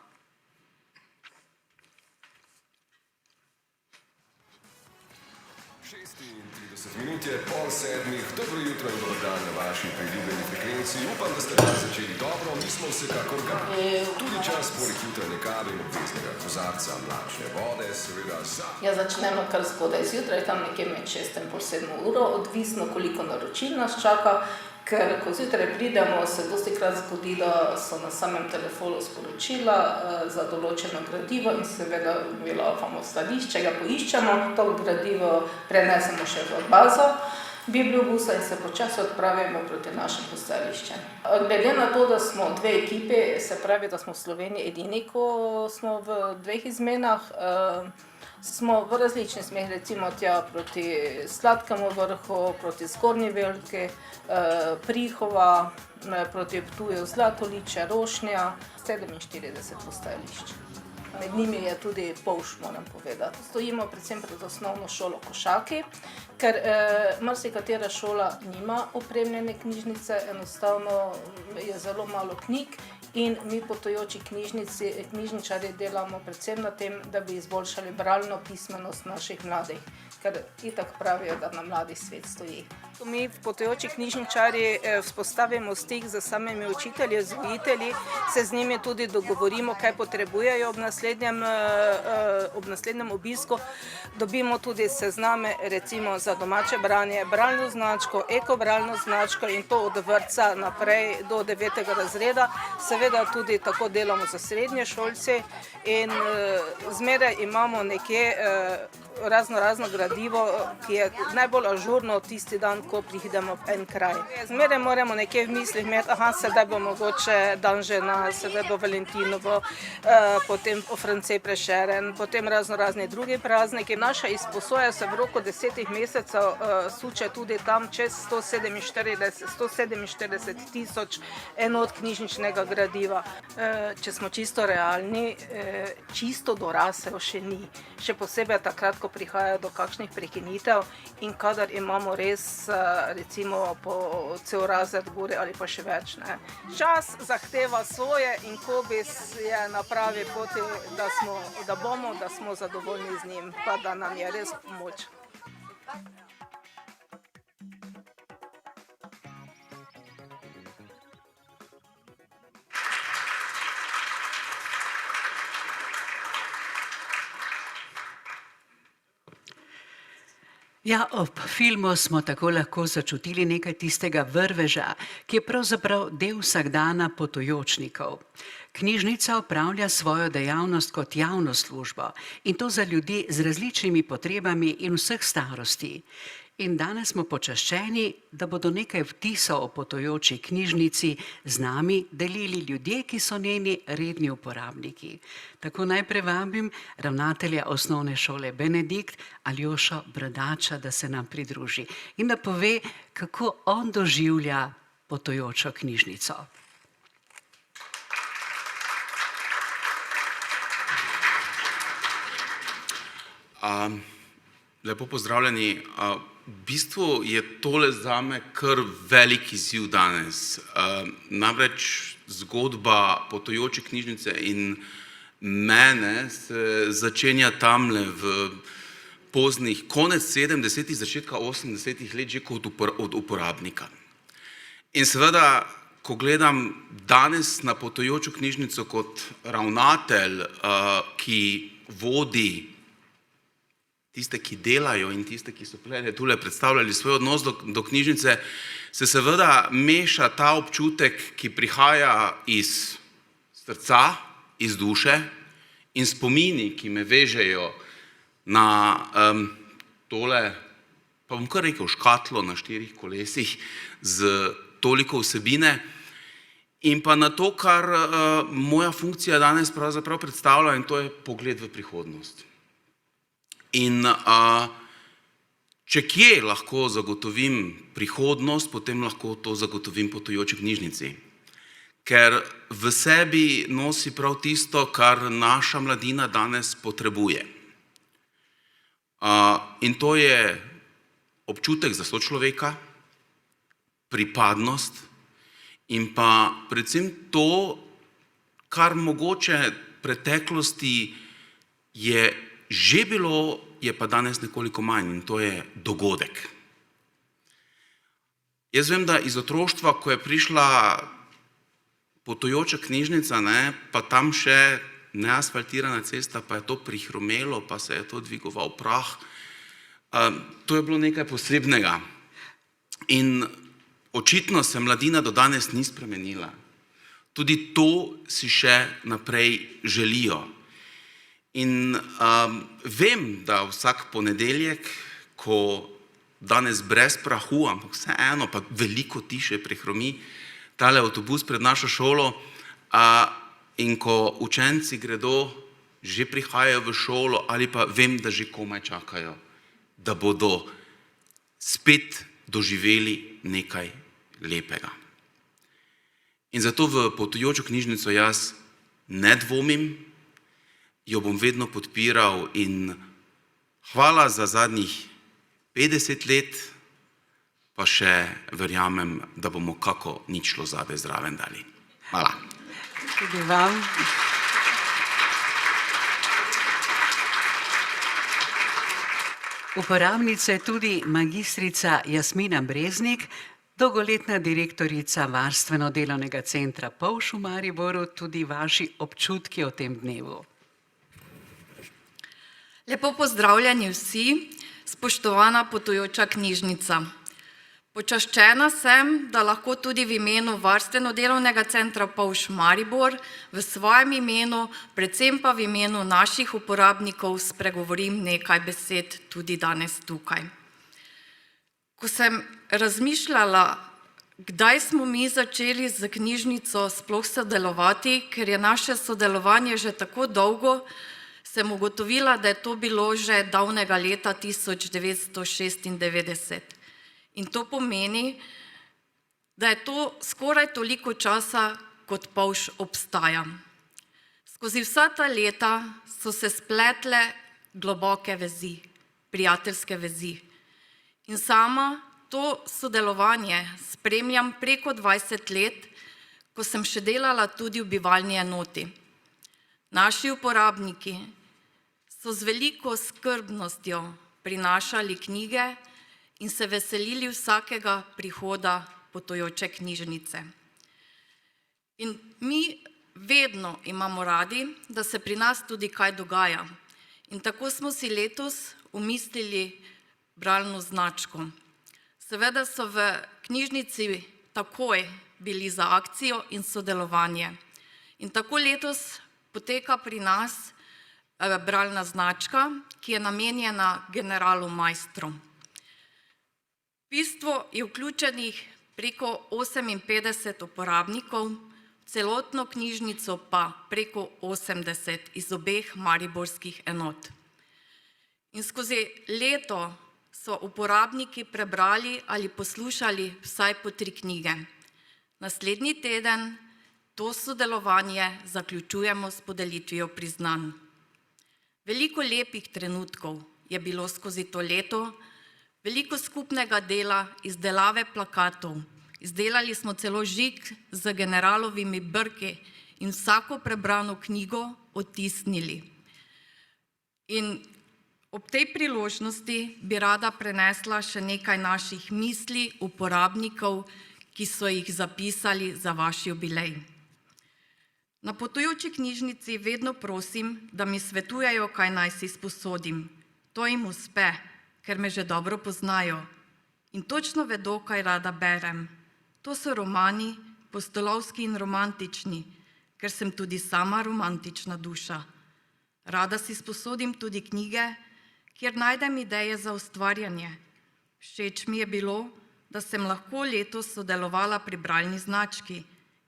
36 minut je 6:30. Dobro jutro in dober dan na vaši priljubljeni frekvenci. Upam, da ste danes začeli dobro, mi smo vsekakor ga. Tudi čas poleg jutranje kave in obveznega kozarca mlačne vode, seveda za... Ja, začnemo kar zgodaj zjutraj, tam nekje med 6 in pol 7 uro, odvisno koliko naročil nas čaka, ker ko zjutraj pridemo, se dostikrat zgodi, da so na samem telefonu sporočila za določeno gradivo in seveda mi laufamo v skladišče, ga poiščemo, to gradivo prenesemo še v bazo bibliobusa in se počasi odpravimo proti našim postajališčem. Glede na to, da smo dve ekipi, se pravi, da smo v Sloveniji edini, ko smo v dveh izmenah, smo v različnih smerih, recimo tja proti Sladkemu vrhu, proti Zgornji Velki, Prihova, proti Ptuju, Zlatoliče, Rošnja, 47 postajališč. med njimi je tudi Polž, moram povedati. Stojimo predvsem pred osnovno šolo Košaki, ker marsikatera šola nima opremljene knjižnice, enostavno je zelo malo knjig in mi potujoči knjižničarji delamo predvsem na tem, da bi izboljšali bralno pismenost naših mladih, ker itak pravijo, da na mladi svet stoji. Mi potujoči knjižničarji vzpostavimo stik z samimi učitelji, vzgojitelji, se z njimi tudi dogovorimo, kaj potrebujejo ob naslednjem obisku. Dobimo tudi sezname recimo za domače branje, bralno značko, ekobralno značko in to od vrtca naprej do 9. razreda. Seveda tudi tako delamo za srednješolci in zmeraj imamo nekje razno gradivo, ki je najbolj ažurno tisti dan, ko pridemo v en kraj. Zmeraj moramo nekje v mislih imeti, sedaj bo mogoče dan žena, sedaj bo Valentinovo, potem France Prešeren, potem razni drugi prazniki. Naša izposoja se v roku 10 mesecev suče tudi tam čez 147 tisoč enot knjižničnega gradiva. Če smo čisto realni, čisto dorasel še ni. Še posebej takrat, ko prihaja do kakšnih prekinitev in kadar imamo res recimo po cel razred gori ali pa še več. Čas zahteva svoje in Kobis je na pravi poti, da smo zadovoljni z njim, pa da nam je res pomoč. Ja, ob filmu smo tako lahko začutili nekaj tistega vrveža, ki je pravzaprav del vsakdana potujočnikov. Knjižnica opravlja svojo dejavnost kot javno službo in to za ljudi z različnimi potrebami in vseh starosti. In danes smo počaščeni, da bodo nekaj vtisov o potujoči knjižnici z nami delili ljudje, ki so njeni redni uporabniki. Tako najprej vabim ravnatelja osnovne šole Benedikt, Aljošo Bradača, da se nam pridruži in da pove, kako on doživlja potujočo knjižnico. Lepo pozdravljeni. V bistvu je tole zame kar velik izziv danes. Namreč zgodba potujoče knjižnice in mene se začenja tamle v poznih konec 70-ih, začetka 80-ih let že kot od uporabnika. In seveda, ko gledam danes na potujočo knjižnico kot ravnatelj, ki vodi tiste, ki delajo in tiste, ki so tule predstavljali svoj odnos do knjižnice, se seveda meša ta občutek, ki prihaja iz srca, iz duše in spomini, ki me vežejo na tole, pa bom kar rekel, škatlo na 4 kolesih z toliko vsebine in pa na to, kar moja funkcija danes pravzaprav predstavlja, in to je pogled v prihodnost. In če kje lahko zagotovim prihodnost, potem lahko to zagotovim potujoči knjižnici. Ker v sebi nosi prav tisto, kar naša mladina danes potrebuje. In to je občutek za sočloveka, pripadnost in pa predvsem to, kar mogoče v preteklosti je že bilo, je pa danes nekoliko manj, in to je dogodek. Jaz vem, da iz otroštva, ko je prišla potujoča knjižnica, pa tam še neasfaltirana cesta, pa je to prihrumelo, pa se je to dvigoval prah, to je bilo nekaj posebnega. In očitno se mladina do danes ni spremenila. Tudi to si še naprej želijo. In vem, da vsak ponedeljek, ko danes brez prahu, ampak vseeno pa veliko tiše prehromi tale avtobus pred našo šolo, in ko učenci gredo, že prihajajo v šolo ali pa vem, da že komaj čakajo, da bodo spet doživeli nekaj lepega. In zato v potujočo knjižnico jaz ne dvomim, jo bom vedno podpiral in hvala za zadnjih 50 let, pa še verjamem, da bomo kako ničlo zabe zraven dali. Hvala. Tudi vam. Uporabnica je tudi magistrica Jasmina Breznik, dolgoletna direktorica Varstveno-delovnega centra Povš v Mariboru. Tudi vaši občutki o tem dnevu. Lepo pozdravljeni vsi, spoštovana potujoča knjižnica. Počaščena sem, da lahko tudi v imenu Varstveno-delovnega centra Povš Maribor, v svojem imenu, predvsem pa v imenu naših uporabnikov spregovorim nekaj besed tudi danes tukaj. Ko sem razmišljala, kdaj smo mi začeli z knjižnico sploh sodelovati, ker je naše sodelovanje že tako dolgo, sem ugotovila, da je to bilo že davnega leta 1996. In to pomeni, da je to skoraj toliko časa, kot Povš obstaja. Skozi vsa ta leta so se spletle globoke vezi, prijateljske vezi. In sama to sodelovanje spremljam preko 20 let, ko sem še delala tudi v bivalni enoti. Naši uporabniki so z veliko skrbnostjo prinašali knjige in se veselili vsakega prihoda potujoče knjižnice. In mi vedno imamo radi, da se pri nas tudi kaj dogaja. In tako smo si letos umislili bralno značko. Seveda so v knjižnici takoj bili za akcijo in sodelovanje. In tako letos poteka pri nas bralna značka, ki je namenjena generalu Maistru. V bistvu je vključenih preko 58 uporabnikov, celotno knjižnico pa preko 80 iz obeh mariborskih enot. In skozi leto so uporabniki prebrali ali poslušali vsaj po 3 knjige. Naslednji teden to sodelovanje zaključujemo s podelitvijo priznanj. Veliko lepih trenutkov je bilo skozi to leto, veliko skupnega dela, izdelave plakatov. Izdelali smo celo žig z generalovimi brki in vsako prebrano knjigo odtisnili. In ob tej priložnosti bi rada prenesla še nekaj naših misli uporabnikov, ki so jih zapisali za vaš jubilej. Na potujoči knjižnici vedno prosim, da mi svetujejo, kaj naj si sposodim. To jim uspe, ker me že dobro poznajo in točno vedo, kaj rada berem. To so romani, pustolovski in romantični, ker sem tudi sama romantična duša. Rada si sposodim tudi knjige, kjer najdem ideje za ustvarjanje. Všeč mi je bilo, da sem lahko letos sodelovala pri bralni znački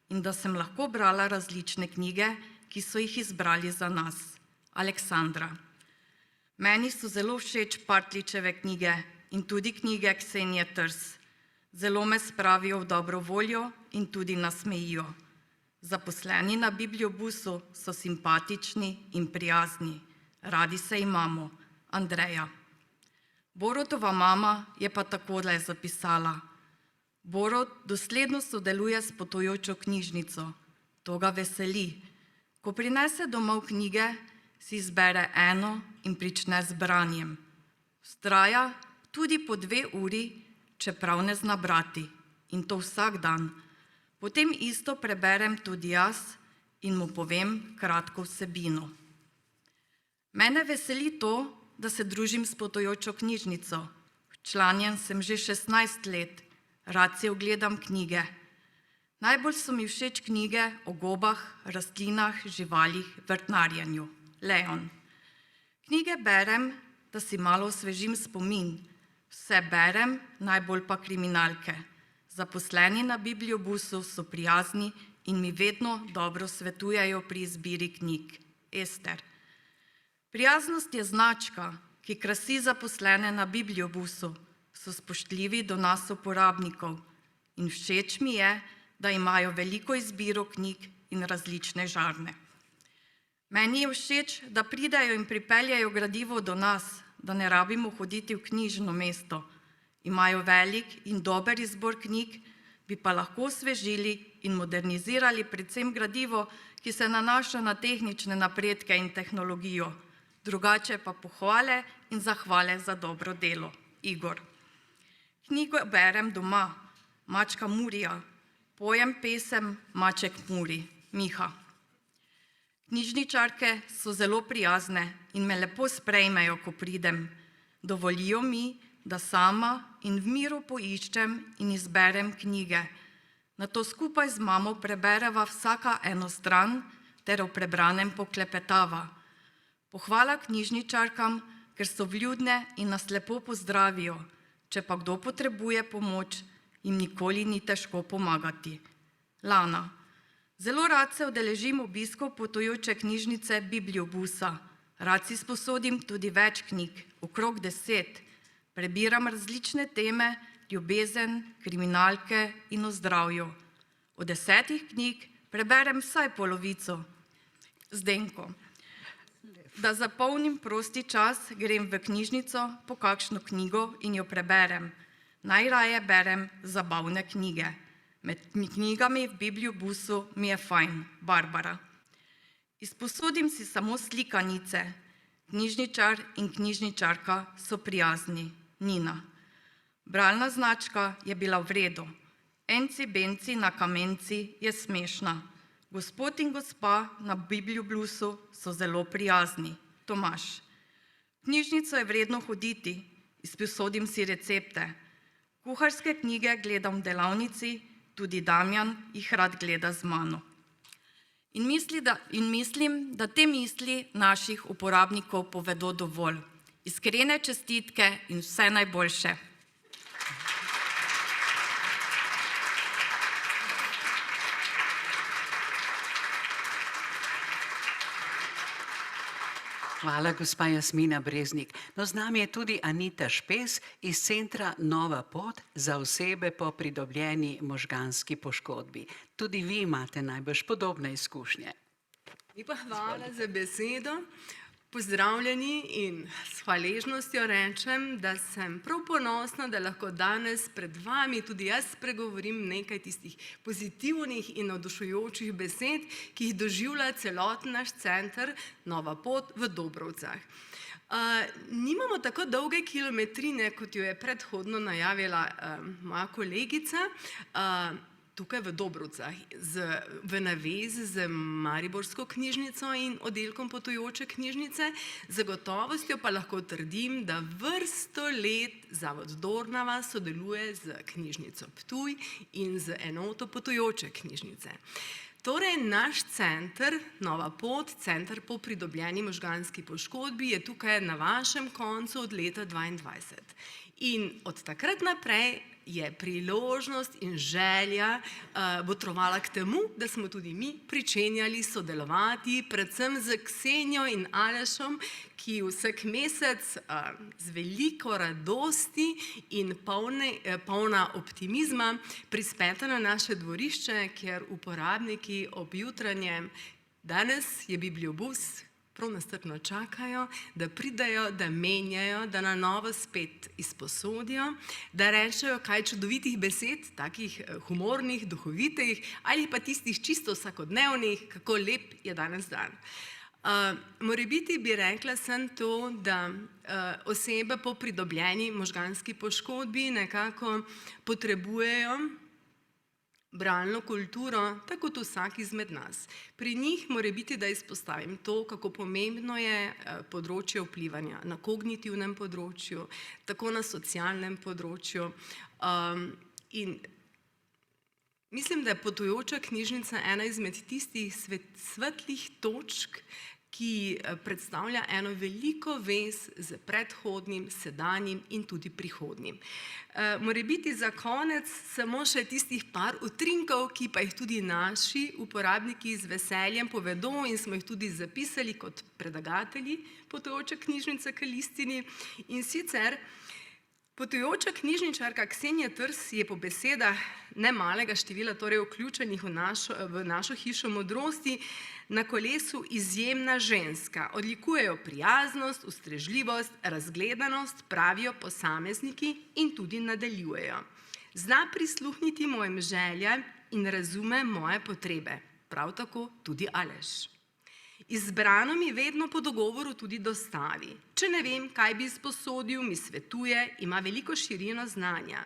in da sem lahko brala različne knjige, ki so jih izbrali za nas. Aleksandra. Meni so zelo všeč Partljičeve knjige in tudi knjige Ksenije Trs. Zelo me spravijo v dobro voljo in tudi nasmejijo. Zaposleni na Bibliobusu so simpatični in prijazni. Radi se imamo. Andreja. Borotova mama je pa takole zapisala. Borot dosledno sodeluje s potujočo knjižnico. To ga veseli. Ko prinese domov knjige, si izbere eno in prične z branjem. Vztraja tudi po 2 uri, čeprav ne zna brati. In to vsak dan. Potem isto preberem tudi jaz in mu povem kratko vsebino. Mene veseli to, da se družim s potujočo knjižnico. Včlanjen sem že 16 let. Rad si ogledam knjige. Najbolj so mi všeč knjige o gobah, rastlinah, živalih, vrtnarjenju. Leon. Knjige berem, da si malo osvežim spomin. Vse berem, najbolj pa kriminalke. Zaposleni na Bibliobusu so prijazni in mi vedno dobro svetujejo pri izbiri knjig. Ester. Prijaznost je značka, ki krasi zaposlene na Bibliobusu. So spoštljivi do nas uporabnikov in všeč mi je, da imajo veliko izbiro knjig in različne žanre. Meni je všeč, da pridajo in pripeljajo gradivo do nas, da ne rabimo hoditi v knjižno mesto. Imajo velik in dober izbor knjig, bi pa lahko osvežili in modernizirali predvsem gradivo, ki se nanaša na tehnične napredke in tehnologijo. Drugače pa pohvale in zahvale za dobro delo. Igor. Knjigo berem doma. Mačka Murija. Pojem pesem Maček Muri. Miha. Knjižničarke so zelo prijazne in me lepo sprejmejo, ko pridem. Dovolijo mi, da sama in v miru poiščem in izberem knjige. Nato skupaj z mamo prebereva vsaka eno stran ter o prebranem poklepetava. Pohvala knjižničarkam, ker so vljudne in nas lepo pozdravijo. Če pa kdo potrebuje pomoč, jim nikoli ni težko pomagati. Lana. Zelo rad se udeležim obiskov potujoče knjižnice Bibliobusa. Rad si sposodim tudi več knjig, okrog 10. Prebiram različne teme, ljubezen, kriminalke in o zdravju. Od 10 knjig preberem vsaj polovico. Zdenko. Da zapolnim prosti čas, grem v knjižnico po kakšno knjigo in jo preberem. Najraje berem zabavne knjige. Med knjigami v Bibliobusu mi je fajn. Barbara. Izposodim si samo slikanice. Knjižničar in knjižničarka so prijazni. Nina. Bralna značka je bila v redu. Enci benci na kamenci je smešna. Gospod in gospa na Biblioblusu so zelo prijazni. Tomaž. V knjižnico je vredno hoditi. Izposodim si recepte. Kuharske knjige gledam v delavnici, tudi Damjan jih rad gleda z mano. In mislim, da te misli naših uporabnikov povedo dovolj. Iskrene čestitke in vse najboljše. Hvala, gospa Jasmina Breznik. No, z nami je tudi Anita Špes iz centra Nova pot za osebe po pridobljeni možganski poškodbi. Tudi vi imate najbrž podobne izkušnje. Lepa hvala za besedo. Pozdravljeni in s hvaležnostjo rečem, da sem prav ponosna, da lahko danes pred vami tudi jaz spregovorim nekaj tistih pozitivnih in navdušujočih besed, ki jih doživlja celoten naš center Nova pot v Dobrovcah. Nimamo tako dolge kilometrine, kot jo je predhodno najavila moja kolegica, tukaj v Dobrovcah, v navezi z Mariborsko knjižnico in oddelkom potujoče knjižnice. Z gotovostjo pa lahko trdim, da vrsto let Zavod Dornava sodeluje z knjižnico Ptuj in z enoto potujoče knjižnice. Torej, naš center, Nova pot, center po pridobljeni možganski poškodbi, je tukaj na vašem koncu od leta 2022. In od takrat naprej je priložnost in želja botrovala k temu, da smo tudi mi pričenjali sodelovati, predvsem z Ksenijo in Alešom, ki vsak mesec z veliko radosti in polna optimizma prispeta na naše dvorišče, kjer uporabniki ob jutranjem, danes je Bibliobus, prav nestrpno čakajo, da pridajo, da menjajo, da na novo spet izposodijo, da rečejo kaj čudovitih besed, takih humornih, duhovitih ali pa tistih čisto vsakodnevnih, kako lep je danes dan. Morebiti bi rekla sem to, da osebe po pridobljeni možganski poškodbi nekako potrebujejo bralno kulturo, tako kot vsak izmed nas. Pri njih mora biti, da izpostavim to, kako pomembno je področje vplivanja na kognitivnem področju, tako na socialnem področju. In mislim, da je potujoča knjižnica ena izmed tistih svetlih točk, ki predstavlja eno veliko vez z predhodnim, sedanjim in tudi prihodnjim. Morebiti za konec samo še tistih par utrinkov, ki pa jih tudi naši uporabniki z veseljem povedo in smo jih tudi zapisali kot predlagatelji potujoče knjižnice k listini. In sicer Potujoča knjižničarka Ksenija Trs je po besedah nemalega števila torej vključenih v našo hišo modrosti na kolesu izjemna ženska. Odlikujejo prijaznost, ustrežljivost, razgledanost, pravijo posamezniki in tudi nadaljujejo. Zna prisluhniti mojim željam in razume moje potrebe. Prav tako tudi Aleš. Izbrano mi vedno po dogovoru tudi dostavi. Če ne vem, kaj bi sposodil, mi svetuje, ima veliko širino znanja.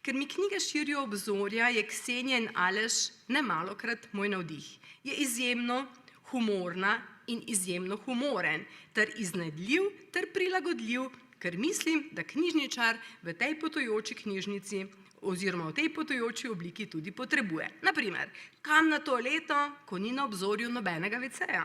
Ker mi knjige širijo obzorja, je Ksenija in Aleš nemalokrat moj navdih. Je izjemno humorna in izjemno humoren, ter iznajdljiv, ter prilagodljiv, ker mislim, da knjižničar v tej potujoči knjižnici oziroma v tej potujoči obliki tudi potrebuje. Naprimer, kam na to leto, ko ni na obzorju nobenega WC-ja.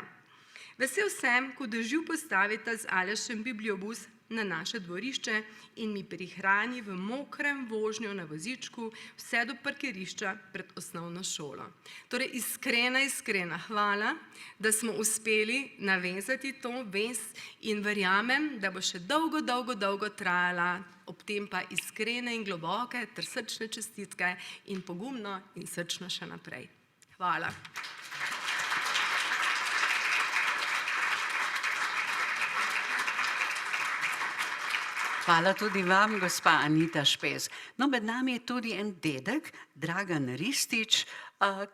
Vesel sem, ko drživ postavita z Alešem bibliobus na naše dvorišče in mi prihrani v mokrem vožnjo na vozičku vse do parkirišča pred osnovno šolo. Torej, iskrena hvala, da smo uspeli navezati to vez in verjamem, da bo še dolgo trajala, ob tem pa iskrene in globoke ter srčne čestitke in pogumno in srčno še naprej. Hvala. Hvala tudi vam, gospa Anita Špez. No, med nami je tudi en dedek, Dragan Ristič,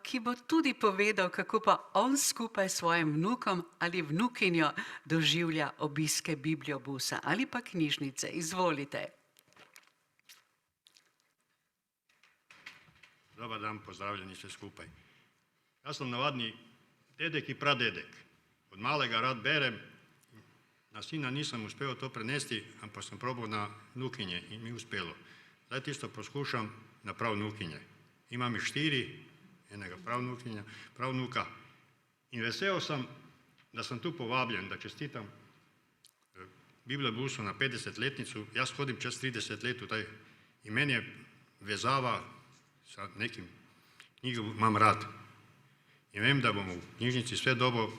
ki bo tudi povedal, kako pa on skupaj s svojim vnukom ali vnukinjo doživlja obiske bibliobusa ali pa knjižnice. Izvolite. Dobar dan, pozdravljeni vse skupaj. Jaz sem navadni dedek in pradedek. Od malega rad berem. Na sina nisem uspel to prenesti, ampak sem probal na vnukinje in mi uspelo. Zdaj tisto poskušam na prav vnukinje. Imam 4, enega pravnuka in vesel sem, da sem tu povabljen, da čestitam bibliobusu na 50-letnicu. Jaz hodim čez 30 let tutaj in meni je vezava sa nekim knjigom imam rad. In vem, da bomo v knjižnici sve dobo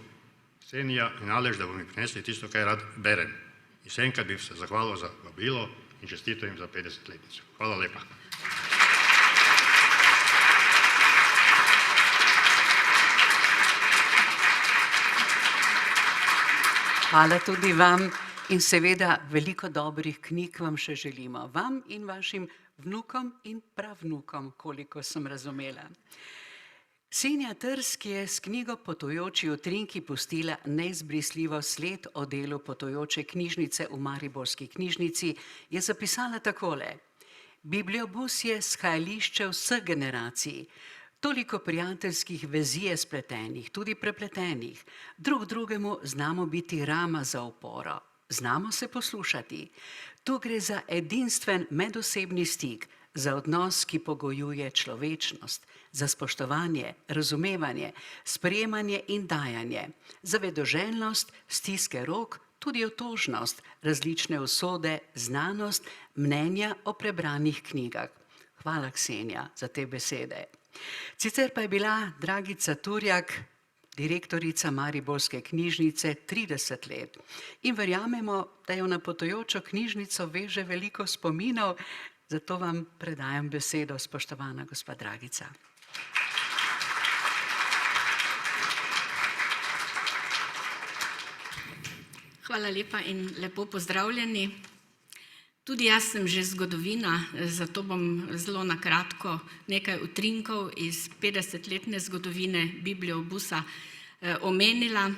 Ksenija in Aleš, da bomo mi prinesli tisto, kaj rad berem. In še enkrat bi se zahvalil za vabilo in čestito jim za 50-letnico. Hvala lepa. Hvala tudi vam in seveda veliko dobrih knjig vam še želimo. Vam in vašim vnukom in pravnukom, koliko sem razumela. Ksenija Trs, ki je s knjigo Potujoči utrinki pustila neizbrisljivo sled o delu potujoče knjižnice v Mariborski knjižnici, je zapisala takole: Bibliobus je shajališče vseh generacij, toliko prijateljskih vezi je spletenih, tudi prepletenih, drug drugemu znamo biti rama za oporo, znamo se poslušati. Tu gre za edinstven medosebni stik, za odnos, ki pogojuje človečnost, za spoštovanje, razumevanje, sprejemanje in dajanje, za vedoželjnost, stiske rok, tudi otožnost, različne usode, znanost, mnenja o prebranih knjigah. Hvala, Ksenija, za te besede. Sicer pa je bila Dragica Turjak direktorica Mariborske knjižnice 30 let in verjamemo, da jo na potujočo knjižnico veže veliko spominov, zato vam predajam besedo, spoštovana gospa Dragica. Hvala lepa in lepo pozdravljeni. Tudi jaz sem že zgodovina, zato bom zelo na kratko nekaj utrinkov iz 50-letne zgodovine bibliobusa omenila.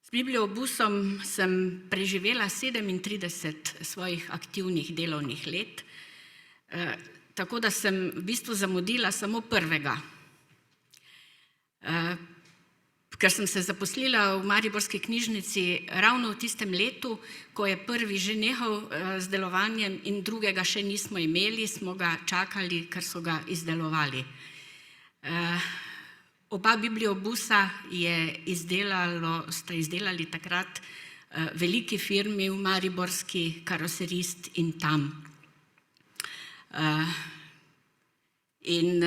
S bibliobusom sem preživela 37 svojih aktivnih delovnih let, tako da sem v bistvu zamudila samo prvega. Ker sem se zaposlila v Mariborski knjižnici ravno v tistem letu, ko je prvi že nehal z delovanjem in drugega še nismo imeli, smo ga čakali, ker so ga izdelovali. Oba bibliobusa sta izdelali takrat veliki firmi v Mariborski, Karoserist in Tam. In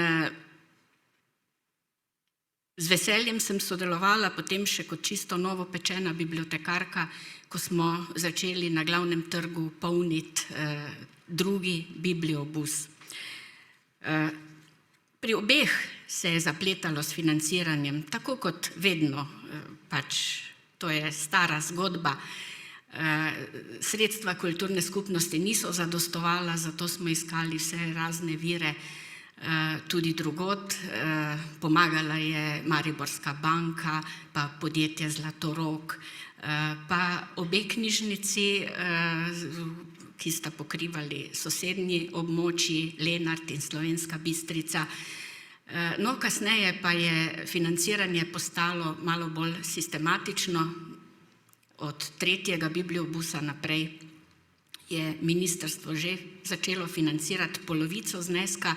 Z veseljem sem sodelovala potem še kot čisto novopečena bibliotekarka, ko smo začeli na Glavnem trgu polniti drugi bibliobus. Pri obeh se je zapletalo s financiranjem, tako kot vedno, pač to je stara zgodba. Sredstva kulturne skupnosti niso zadostovala, zato smo iskali vse razne vire tudi drugod. Pomagala je Mariborska banka, pa podjetje Zlatorog, pa obe knjižnici, ki sta pokrivali sosednji območji, Lenart in Slovenska Bistrica. No, kasneje pa je financiranje postalo malo bolj sistematično. Od tretjega bibliobusa naprej je ministrstvo že začelo financirati polovico zneska,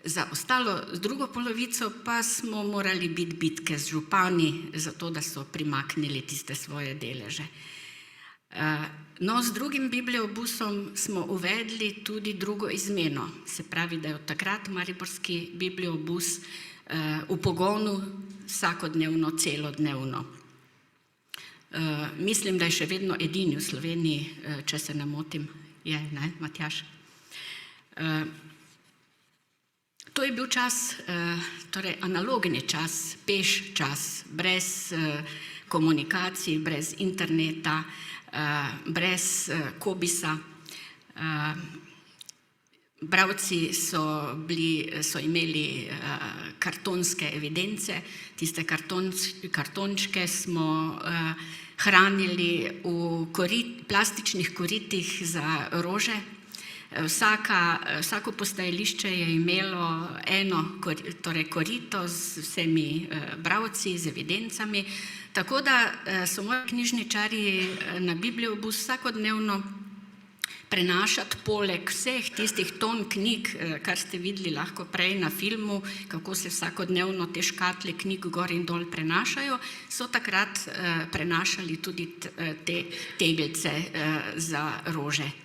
za ostalo drugo polovico pa smo morali biti bitke z župani, zato da so primaknili tiste svoje deleže. No, z drugim bibliobusom smo uvedli tudi drugo izmeno, se pravi, da je od takrat mariborski bibliobus v pogonu vsakodnevno, celodnevno. Mislim, da je še vedno edini v Sloveniji, če se ne motim, je, ne, Matjaž? To je bil čas, torej analogni čas, peš čas, brez komunikacij, brez interneta, brez Kobisa. Bralci so imeli kartonske evidence, tiste kartončke smo hranili v plastičnih koritih za rože. Vsako postajališče je imelo eno korito z vsemi bralci, z evidencami, tako da so moji knjižničarji na bibliobus vsakodnevno prenašati poleg vseh tistih ton knjig, kar ste videli lahko prej na filmu, kako se vsakodnevno te škatle knjig gor in dol prenašajo, so takrat prenašali tudi te tegelce za rože.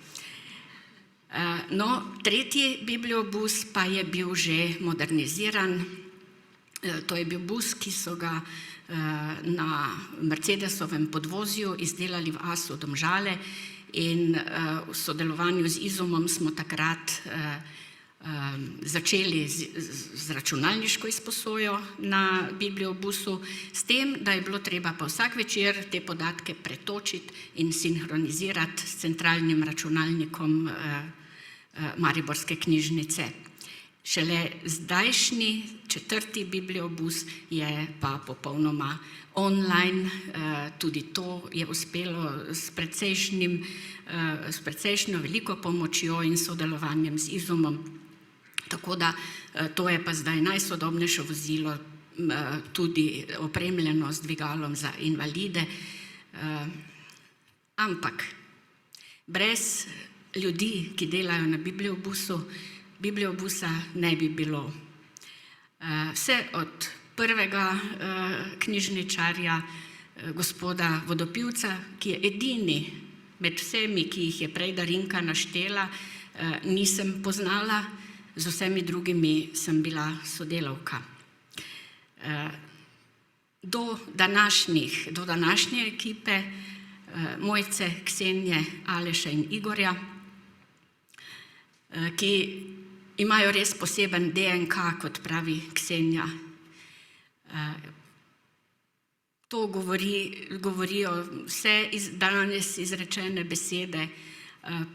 No, tretji bibliobus pa je bil že moderniziran. To je bil bus, ki so ga na Mercedesovem podvozju izdelali v Asu Domžale in v sodelovanju z Izumom smo takrat začeli z računalniško izposojo na bibliobusu, s tem, da je bilo treba pa vsak večer te podatke pretočiti in sinhronizirati s centralnim računalnikom Mariborske knjižnice. Šele zdajšnji četrti bibliobus je pa popolnoma online, tudi to je uspelo s precejšnjo veliko pomočjo in sodelovanjem z Izumom. Tako da to je pa zdaj najsodobnejše vozilo, tudi opremljeno z dvigalom za invalide. Ampak brez ljudi, ki delajo na bibliobusa ne bi bilo. Vse od prvega knjižničarja, gospoda Vodopivca, ki je edini med vsemi, ki jih je prej Darinka naštela, nisem poznala, z vsemi drugimi sem bila sodelavka. Do današnje ekipe, Mojce, Ksenije, Aleša in Igorja, ki imajo res poseben DNK, kot pravi Ksenija. To govorijo vse danes izrečene besede,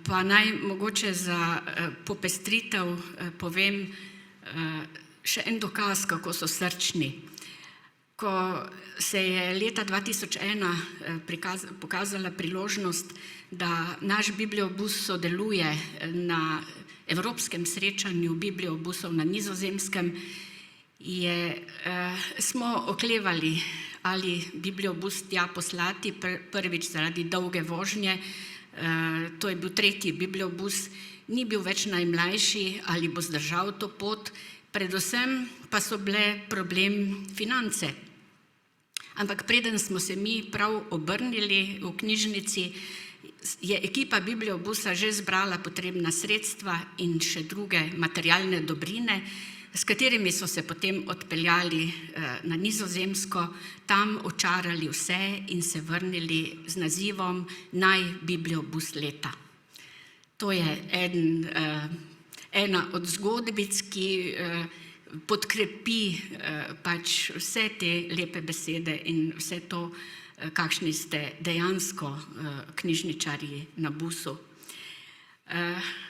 pa naj mogoče za popestritev povem še en dokaz, kako so srčni. Ko se je leta 2001 pokazala priložnost, da naš bibliobus sodeluje na evropskem srečanju bibliobusov na Nizozemskem, smo oklevali, ali bibliobus tja poslati, prvič zaradi dolge vožnje. To je bil tretji bibliobus, ni bil več najmlajši, ali bo zdržal to pot, predvsem pa so bile problem finance. Ampak preden smo se mi prav obrnili v knjižnici, je ekipa bibliobusa že zbrala potrebna sredstva in še druge materialne dobrine, s katerimi so se potem odpeljali na Nizozemsko, tam očarali vse in se vrnili z nazivom Naj Bibliobus leta. To je ena od zgodbic, ki podkrepi pač vse te lepe besede in vse to, kakšni ste dejansko knjižničarji na busu.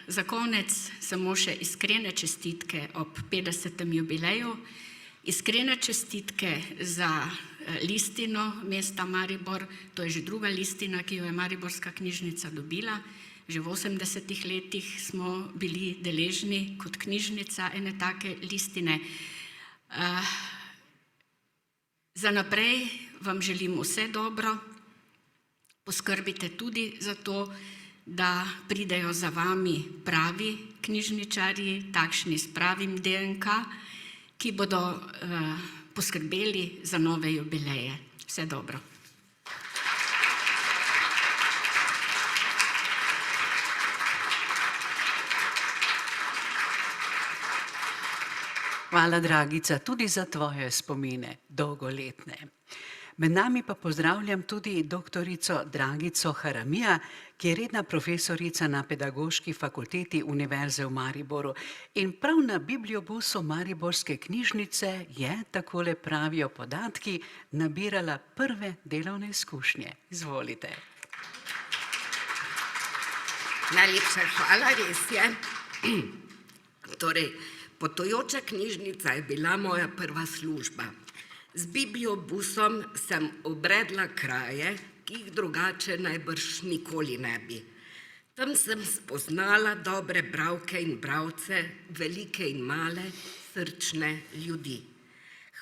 Za konec samo še iskrene čestitke ob 50. jubileju, iskrene čestitke za listino mesta Maribor, to je že druga listina, ki jo je Mariborska knjižnica dobila. Že v 80. letih smo bili deležni kot knjižnica ene take listine. Za naprej vam želim vse dobro, poskrbite tudi za to, da pridejo za vami pravi knjižničarji, takšni s pravim DNK, ki bodo poskrbeli za nove jubileje. Vse dobro. Hvala, Dragica, tudi za tvoje spomine, dolgoletne. Med nami pa pozdravljam tudi doktorico Dragico Haramija, ki je redna profesorica na Pedagoški fakulteti Univerze v Mariboru. In prav na bibliobusu Mariborske knjižnice je, takole pravijo podatki, nabirala prve delovne izkušnje. Izvolite. Najlepša hvala, res je. Torej, potujoča knjižnica je bila moja prva služba. Z bibliobusom sem obredla kraje, ki jih drugače najbrž nikoli ne bi. Tam sem spoznala dobre bralke in bralce, velike in male, srčne ljudi.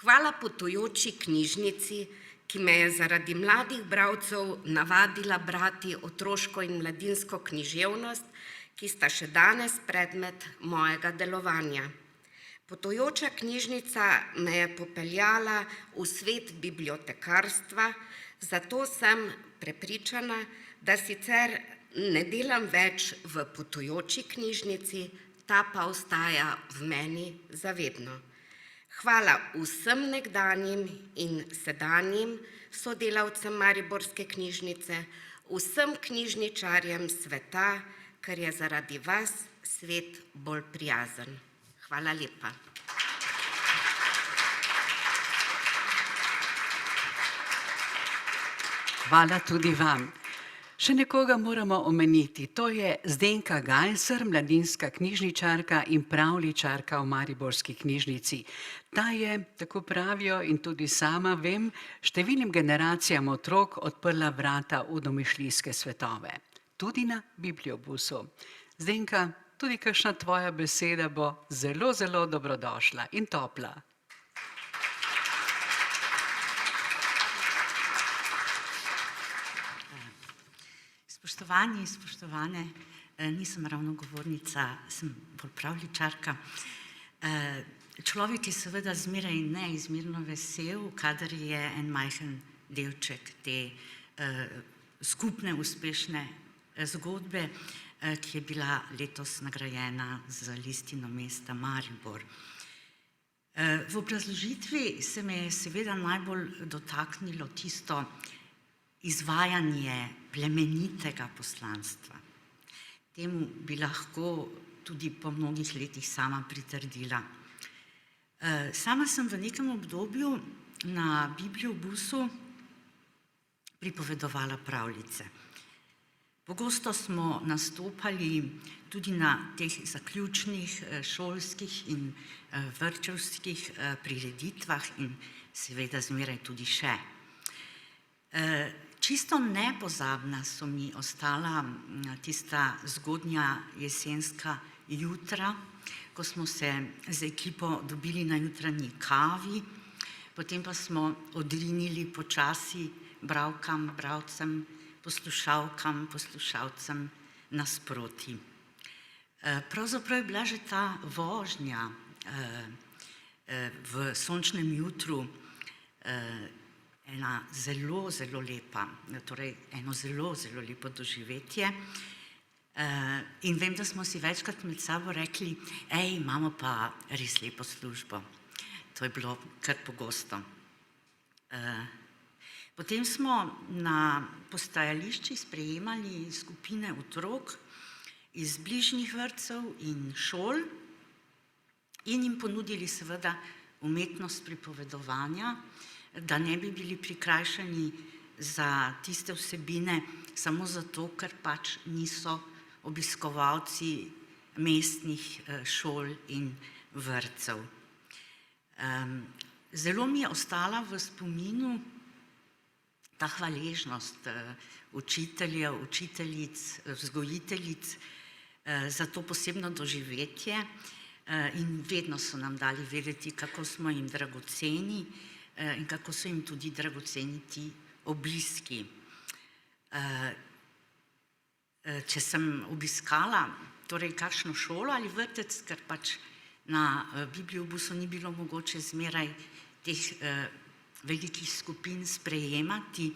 Hvala potujoči knjižnici, ki me je zaradi mladih bralcev navadila brati otroško in mladinsko književnost, ki sta še danes predmet mojega delovanja. Potujoča knjižnica me je popeljala v svet bibliotekarstva, zato sem prepričana, da sicer ne delam več v potujoči knjižnici, ta pa ostaja v meni zavedno. Hvala vsem nekdanjim in sedanjim sodelavcem Mariborske knjižnice, vsem knjižničarjem sveta, ker je zaradi vas svet bolj prijazen. Hvala lepa. Hvala tudi vam. Še nekoga moramo omeniti, to je Zdenka Gajser, mladinska knjižničarka in pravljičarka v Mariborski knjižnici. Ta je, tako pravijo in tudi sama vem, številnim generacijam otrok odprla vrata v domišljijske svetove. Tudi na bibliobusu. Zdenka, tudi kakšna tvoja beseda bo zelo, zelo dobrodošla in topla. Spoštovani, spoštovane, nisem ravno govornica, sem bolj pravljičarka. Človek je seveda zmeraj neizmerno vesel, kadar je en majhen delček te skupne uspešne zgodbe, ki je bila letos nagrajena z listino mesta Maribor. V obrazložitvi se me je seveda najbolj dotaknilo tisto izvajanje plemenitega poslanstva. Temu bi lahko tudi po mnogih letih sama pritrdila. Sama sem v nekem obdobju na bibliobusu pripovedovala pravljice. Pogosto smo nastopali tudi na teh zaključnih šolskih in vrtčevskih prireditvah in seveda zmeraj tudi še. Čisto nepozabna so mi ostala tista zgodnja jesenska jutra, ko smo se z ekipo dobili na jutranji kavi, potem pa smo odrinili počasi bralkam, bralcem, poslušalkam, poslušalcem nasproti. Pravzaprav je bila že ta vožnja v sončnem jutru ena zelo, zelo lepa, torej eno zelo, zelo lepo doživetje. In vem, da smo si večkrat med sabo rekli, imamo pa res lepo službo. To je bilo kar pogosto. Potem smo na postajališčih sprejemali skupine otrok iz bližnjih vrtcev in šol in jim ponudili seveda umetnost pripovedovanja, da ne bi bili prikrajšani za tiste vsebine samo zato, ker pač niso obiskovalci mestnih šol in vrtcev. Zelo mi je ostala v spominu ta hvaležnost učiteljev, učiteljic, vzgojiteljic za to posebno doživetje in vedno so nam dali vedeti, kako smo jim dragoceni in kako so jim tudi dragoceni ti obiski. Če sem obiskala torej kakšno šolo ali vrtec, ker pač na bibliobusu ni bilo mogoče zmeraj teh velikih skupin sprejemati,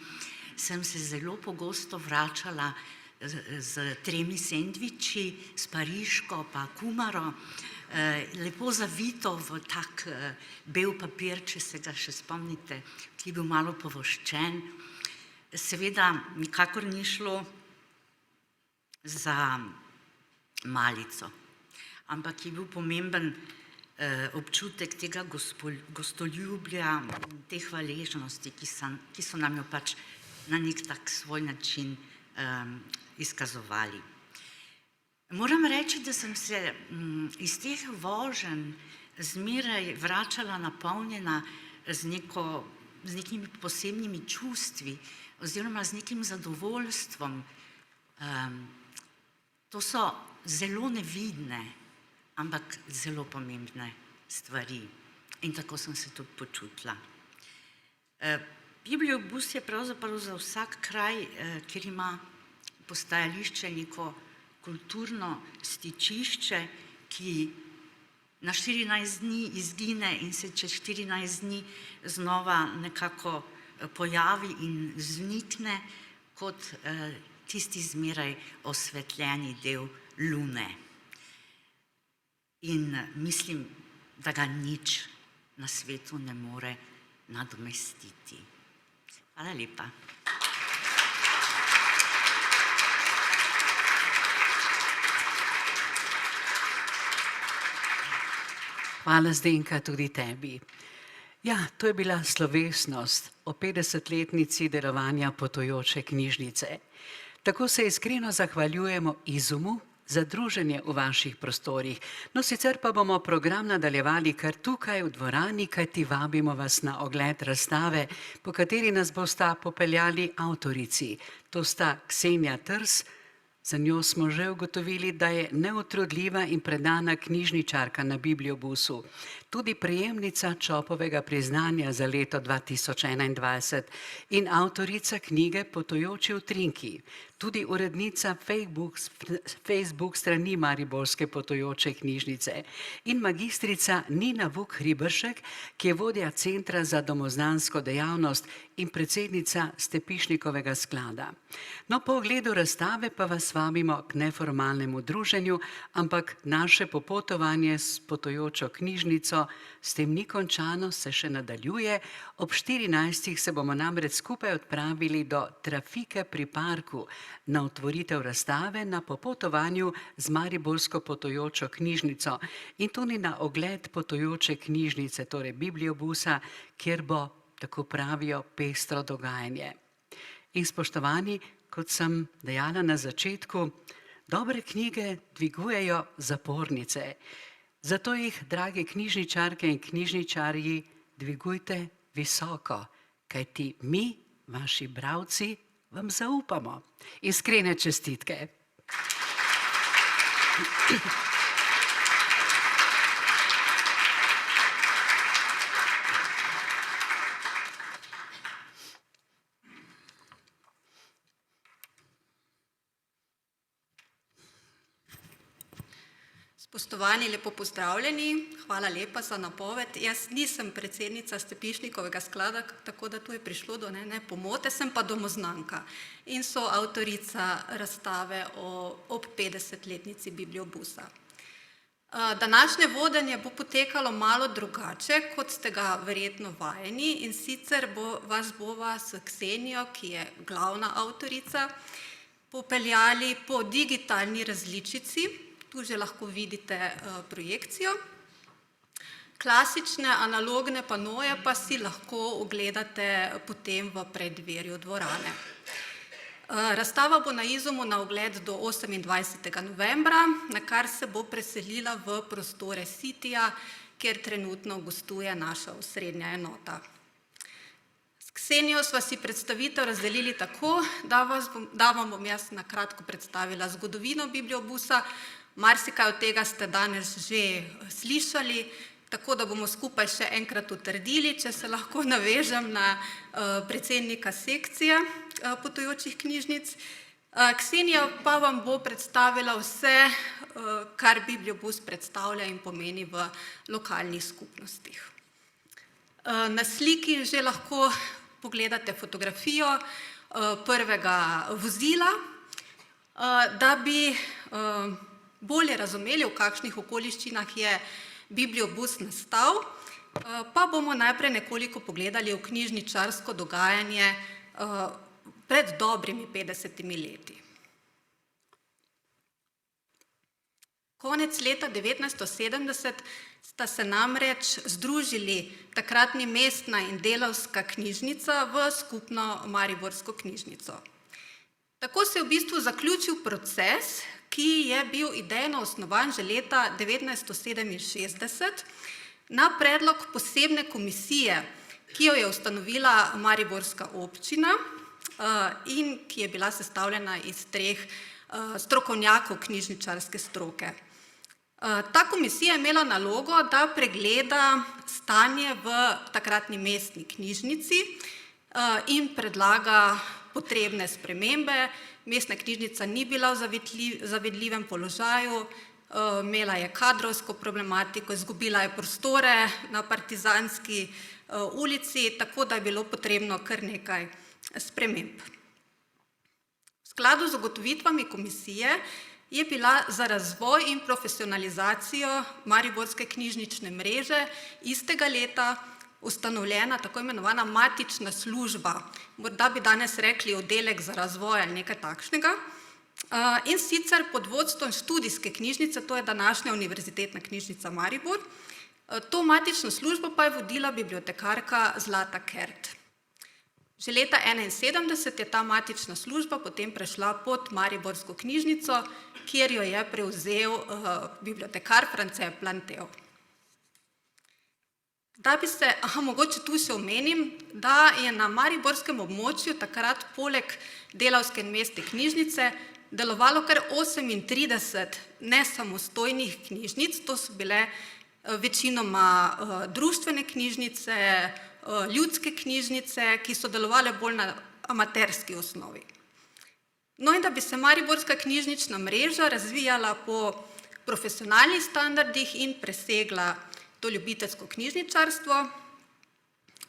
sem se zelo pogosto vračala z 3 sendviči, s pariško pa kumaro, lepo zavito v tak bel papir, če se ga še spomnite, ki je bil malo povoščen. Seveda nikakor ni šlo za malico, ampak je bil pomemben občutek tega gostoljubja, te hvaležnosti, ki so nam jo pač na nek tak svoj način izkazovali. Moram reči, da sem se iz teh voženj zmeraj vračala napolnjena z nekimi posebnimi čustvi oziroma z nekim zadovoljstvom. To so zelo nevidne, ampak zelo pomembne stvari. In tako sem se tudi počutila. Bibliobus je pravzaprav za vsak kraj, kjer ima postajališče neko kulturno stičišče, ki na 14 dni izgine in se čez 14 dni znova nekako pojavi in vznikne kot tisti zmeraj osvetljeni del lune. In mislim, da ga nič na svetu ne more nadomestiti. Hvala lepa. Hvala, Zdenka, tudi tebi. Ja, to je bila slovesnost o 50-letnici delovanja potujoče knjižnice. Tako se iskreno zahvaljujemo Izumu za druženje v vaših prostorih. No, sicer pa bomo program nadaljevali kar tukaj v dvorani, kajti vabimo vas na ogled razstave, po kateri nas bosta popeljali avtorici. To sta Ksenija Trs, za njo smo že ugotovili, da je neutrudljiva in predana knjižničarka na bibliobusu, tudi prejemnica Čopovega priznanja za leto 2021 in avtorica knjige Potujoči utrinki, tudi urednica Facebook strani Mariborske potujoče knjižnice in magistrica Nina Vuk-Hriberšek, ki je vodja Centra za domoznansko dejavnost in predsednica Stepišnikovega sklada. No, po ogledu razstave pa vas vabimo k neformalnemu druženju, ampak naše popotovanje s potujočo knjižnico s tem ni končano, se še nadaljuje. Ob 14. se bomo namreč skupaj odpravili do trafike pri parku na otvoritev razstave na popotovanju z Mariborsko potujočo knjižnico in tudi na ogled potujoče knjižnice, torej bibliobusa, kjer bo, tako pravijo, pestro dogajanje. In spoštovani, kot sem dejala na začetku, dobre knjige dvigujejo zapornice. Zato jih, drage knjižničarke in knjižničarji, dvigujte visoko, kajti mi, vaši bralci, vam zaupamo. Iskrene čestitke. Spoštovani, lepo pozdravljeni, hvala lepa za napoved. Jaz nisem predsednica Stepišnikovega sklada, tako da tu je prišlo do pomote, sem pa domoznanka in so avtorica razstave ob 50-letnici bibliobusa. Današnje vodenje bo potekalo malo drugače, kot ste ga verjetno vajeni, in sicer vas bova s Ksenijo, ki je glavna avtorica, popeljali po digitalni različici. Tu že lahko vidite projekcijo. Klasične analogne panoje pa si lahko ogledate potem v preddverju dvorane. Razstava bo na Izumu na ogled do 28. novembra, na kar se bo preselila v prostore Sitija, kjer trenutno gostuje naša osrednja enota. S Ksenijo sva si predstavitev razdelili tako, da vam bom jaz na kratko predstavila zgodovino bibliobusa. Marsikaj od tega ste danes že slišali, tako da bomo skupaj še enkrat utrdili, če se lahko navežem na predsednika sekcije potujočih knjižnic. Ksenija pa vam bo predstavila vse, kar bibliobus predstavlja in pomeni v lokalnih skupnostih. Na sliki že lahko pogledate fotografijo prvega vozila, da bi bolje razumeli, v kakšnih okoliščinah je bibliobus nastal, pa bomo najprej nekoliko pogledali v knjižničarsko dogajanje pred dobrimi 50 leti. Konec leta 1970 sta se namreč združili takratni mestna in delavska knjižnica v skupno mariborsko knjižnico. Tako se je v bistvu zaključil proces, ki je bil idejno osnovan že leta 1967 na predlog posebne komisije, ki jo je ustanovila mariborska občina in ki je bila sestavljena iz 3 strokovnjakov knjižničarske stroke. Ta komisija je imela nalogo, da pregleda stanje v takratni mestni knjižnici in predlaga potrebne spremembe. Mestna knjižnica ni bila v zavidljivem položaju, imela je kadrovsko problematiko, izgubila je prostore na Partizanski ulici, tako da je bilo potrebno kar nekaj sprememb. V skladu z ugotovitvami komisije je bila za razvoj in profesionalizacijo mariborske knjižnične mreže istega leta ustanovljena tako imenovana matična služba, morda bi danes rekli oddelek za razvoj ali nekaj takšnega, in sicer pod vodstvom študijske knjižnice, to je današnja Univerzitetna knjižnica Maribor. To matično službo pa je vodila bibliotekarka Zlata Kert. Že leta 1971 je ta matična služba potem prešla pod mariborsko knjižnico, kjer jo je prevzel bibliotekar France Plantev. Mogoče tu še omenim, da je na mariborskem območju takrat poleg delavske in mestne knjižnice delovalo kar 38 nesamostojnih knjižnic, to so bile večinoma društvene knjižnice, ljudske knjižnice, ki so delovale bolj na amaterski osnovi. No in da bi se mariborska knjižnična mreža razvijala po profesionalnih standardih in presegla to ljubiteljsko knjižničarstvo,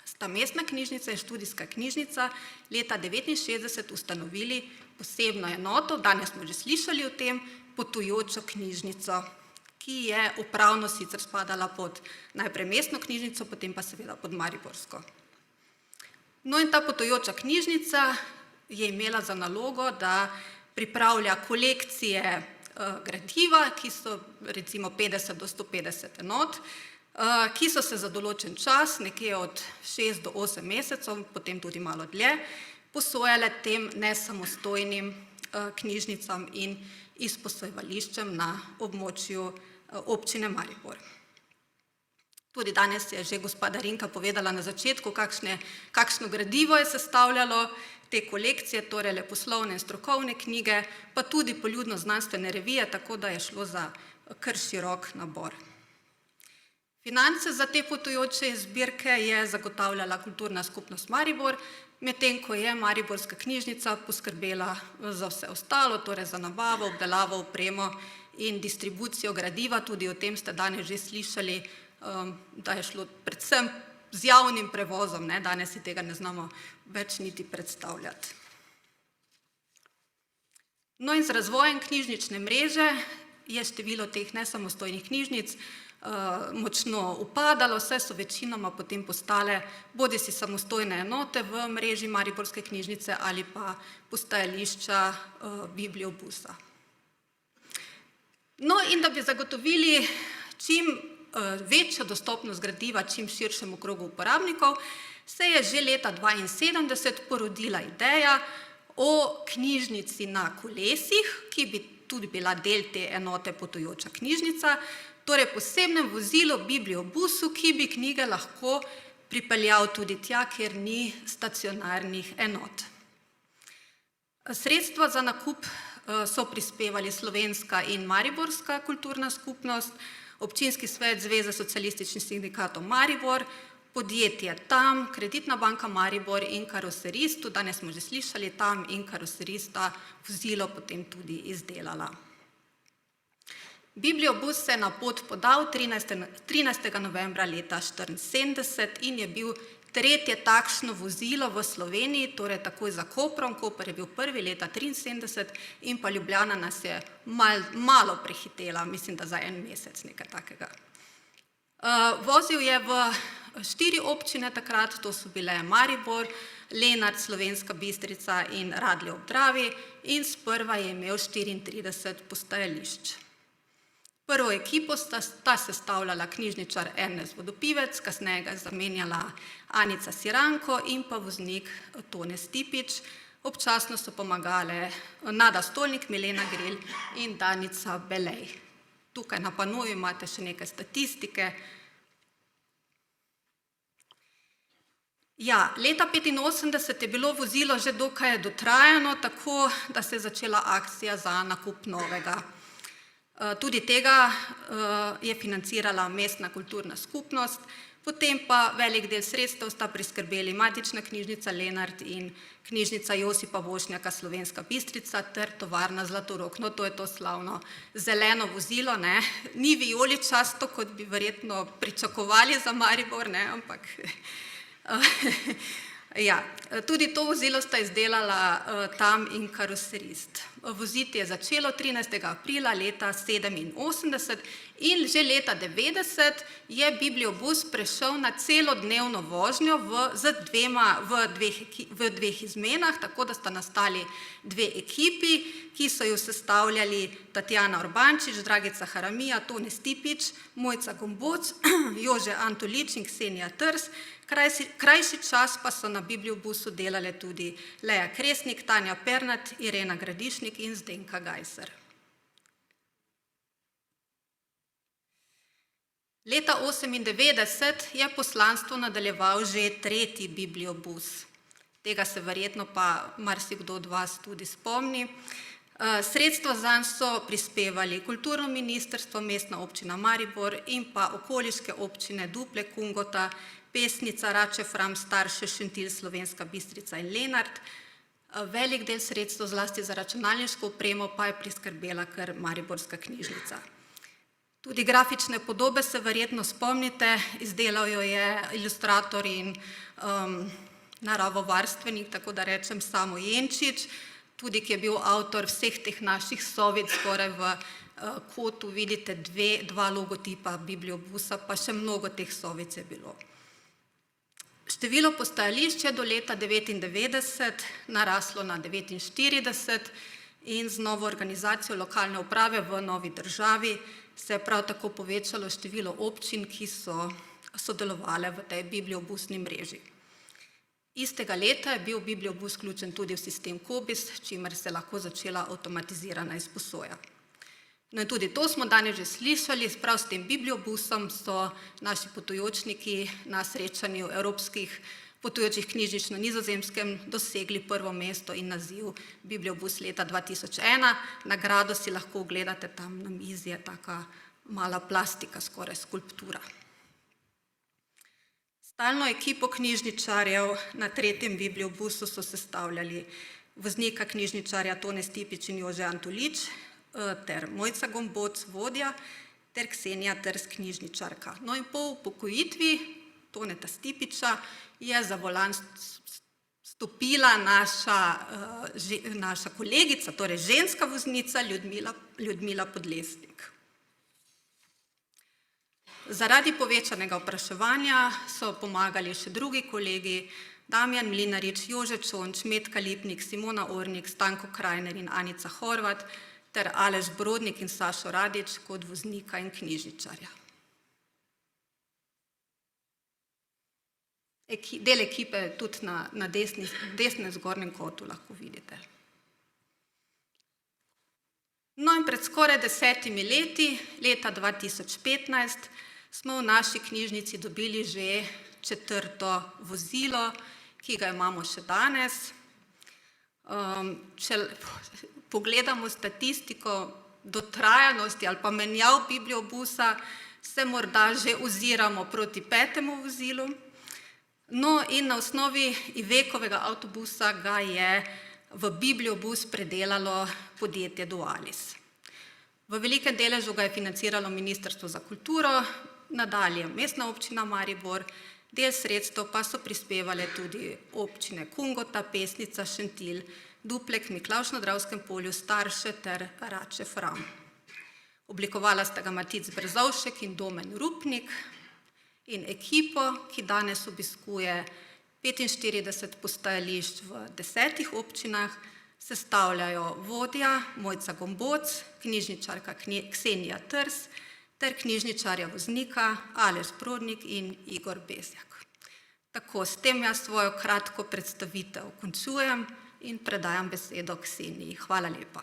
sta mestna knjižnica in študijska knjižnica leta 1969 ustanovili posebno enoto, danes smo že slišali o tem, potujočo knjižnico, ki je upravno sicer spadala pod najprej mestno knjižnico, potem pa seveda pod mariborsko. No in ta potujoča knjižnica je imela za nalogo, da pripravlja kolekcije gradiva, ki so recimo 50 do 150 enot, ki so se za določen čas, nekje od 6 do 8 mesecev, potem tudi malo dlje, posojale tem nesamostojnim knjižnicam in izposojevališčem na območju občine Maribor. Tudi danes je že gospa Darinka povedala na začetku, kakšno gradivo je sestavljalo te kolekcije, torej leposlovne in strokovne knjige, pa tudi poljudno-znanstvene revije, tako da je šlo za kar širok nabor. Finance za te potujoče zbirke je zagotavljala Kulturna skupnost Maribor, medtem ko je mariborska knjižnica poskrbela za vse ostalo, torej za nabavo, obdelavo, opremo in distribucijo gradiva, tudi o tem ste danes že slišali, da je šlo predvsem z javnim prevozom, ne, danes si tega ne znamo več niti predstavljati. No in z razvojem knjižnične mreže je število teh nesamostojnih knjižnic močno upadalo, saj so večinoma potem postale bodisi samostojne enote v mreži Mariborske knjižnice ali pa postajališča bibliobusa. No in da bi zagotovili čim večjo dostopnost gradiva čim širšemu krogu uporabnikov, se je že leta 1972 porodila ideja o knjižnici na kolesih, ki bi tudi bila del te enote potujoča knjižnica, torej posebnem vozilu bibliobusu, ki bi knjige lahko pripeljal tudi tja, kjer ni stacionarnih enot. Sredstva za nakup so prispevali Slovenska in Mariborska kulturna skupnost, Občinski svet Zveze socialističnih sindikatov Maribor, podjetje TAM, Kreditna banka Maribor in Karoserist, danes smo že slišali, TAM in Karoserista vozilo potem tudi izdelala. Bibliobus se je na pot podal 13. novembra leta 1974 in je bil tretje takšno vozilo v Sloveniji, torej takoj za Koprom, Koper je bil prvi leta 1973 in pa Ljubljana nas je malo prehitela, mislim, da za en mesec, nekaj takega. Vozil je v 4 občine takrat, to so bile Maribor, Lenart, Slovenska Bistrica in Radlje ob Dravi in sprva je imel 34 postajališč. Prvo ekipo sta sestavljala knjižničar Ernest Vodopivec, kasneje ga je zamenjala Anica Siranko in pa voznik Tone Stipič. Občasno so pomagale Nada Stolnik, Milena Gril in Danica Belej. Tukaj na panoju imate še nekaj statistike. Ja, leta 1985 je bilo vozilo že dokaj dotrajano, tako da se je začela akcija za nakup novega. Tudi tega je financirala mestna kulturna skupnost, potem pa velik del sredstev sta priskrbeli Matična knjižnica Lenart in knjižnica Josipa Vošnjaka Slovenska Bistrica ter tovarna Zlatorog. No, to je to slavno zeleno vozilo, ne, ni vijoličasto, kot bi verjetno pričakovali za Maribor, ne, ampak ja, tudi to vozilo sta izdelala TAM in Karoserist. Voziti je začelo 13. aprila leta 1987 in že leta 1990 je bibliobus prešel na celodnevno vožnjo v dveh izmenah, tako da sta nastali 2 ekipi, ki so jo sestavljali Tatjana Urbančič, Dragica Haramija, Tone Stipič, Mojca Gomboc, Jože Antolič in Ksenija Trs. Krajši čas pa so na bibliobusu delale tudi Leja Kresnik, Tanja Pernat, Irena Gradišnik in Zdenka Gajser. Leta 1998 je poslanstvo nadaljeval že 3. bibliobus. Tega se verjetno pa marsikdo od vas tudi spomni. Sredstva zanj so prispevali Kulturno ministrstvo, Mestna občina Maribor in pa okoliške občine Duple, Kungota, Pesnica, Rače, Fram, Starše, Šentilj, Slovenska Bistrica in Lenart. Velik del sredstev, zlasti za računalniško opremo, pa je priskrbela kar Mariborska knjižnica. Tudi grafične podobe se verjetno spomnite, izdelal jo je ilustrator in naravovarstvenik, tako da rečem, Samo Jenčič, tudi ki je bil avtor vseh teh naših sovic, skoraj v kotu vidite 2 logotipa bibliobusa, pa še mnogo teh sovic je bilo. Število postajališč je do leta 1999 naraslo na 49 in z novo organizacijo lokalne uprave v novi državi se je prav tako povečalo število občin, ki so sodelovale v tej bibliobusni mreži. Istega leta je bil bibliobus vključen tudi v sistem COBISS, čimer se lahko začela avtomatizirana izposoja. No in tudi to smo danes že slišali, prav s tem bibliobusom so naši potujočniki na srečanju evropskih potujočih knjižnic na Nizozemskem dosegli prvo mesto in naziv bibliobus leta 2001. Nagrado si lahko ogledate tam na mizi, je taka mala plastika, skoraj skulptura. Stalno ekipo knjižničarjev na 3. bibliobusu so sestavljali voznika knjižničarja Tone Stipič in Jože Antolič, ter Mojca Gomboc, vodja, ter Ksenija Trs, knjižničarka. No in po upokojitvi Toneta Stipiča je za volan stopila naša kolegica, torej ženska voznica Ljudmila Podlesnik. Zaradi povečanega vpraševanja so pomagali še drugi kolegi, Damjan Mlinarič, Jože Čonč, Metka Lipnik, Simona Ornik, Stanko Krajner in Anica Horvat, ter Aleš Brodnik in Sašo Radič kot voznika in knjižničarja. Del ekipe tudi na desnem zgornjem kotu lahko vidite. No in pred skoraj 10 leti, leta 2015, smo v naši knjižnici dobili že 4. vozilo, ki ga imamo še danes. Če pogledamo statistiko dotrajanosti ali pa menjav bibliobusa, se morda že oziramo proti 5. vozilu. No in na osnovi Ivekovega avtobusa ga je v bibliobus predelalo podjetje Dualis. V velikem deležu ga je financiralo Ministrstvo za kulturo, nadalje Mestna občina Maribor, del sredstev pa so prispevale tudi občine Kungota, Pesnica, Šentilj, Duplek, Miklavž na Dravskem polju, Starše ter Rače Fram. Oblikovala sta ga Matic Brzovšek in Domen Rupnik in ekipo, ki danes obiskuje 45 postajališč v 10 občinah, sestavljajo vodja Mojca Gomboc, knjižničarka Ksenija Trs ter knjižničarja voznika Aleš Brodnik in Igor Bezjak. Tako, s tem jaz svojo kratko predstavitev končujem in predajam besedo Kseniji. Hvala lepa.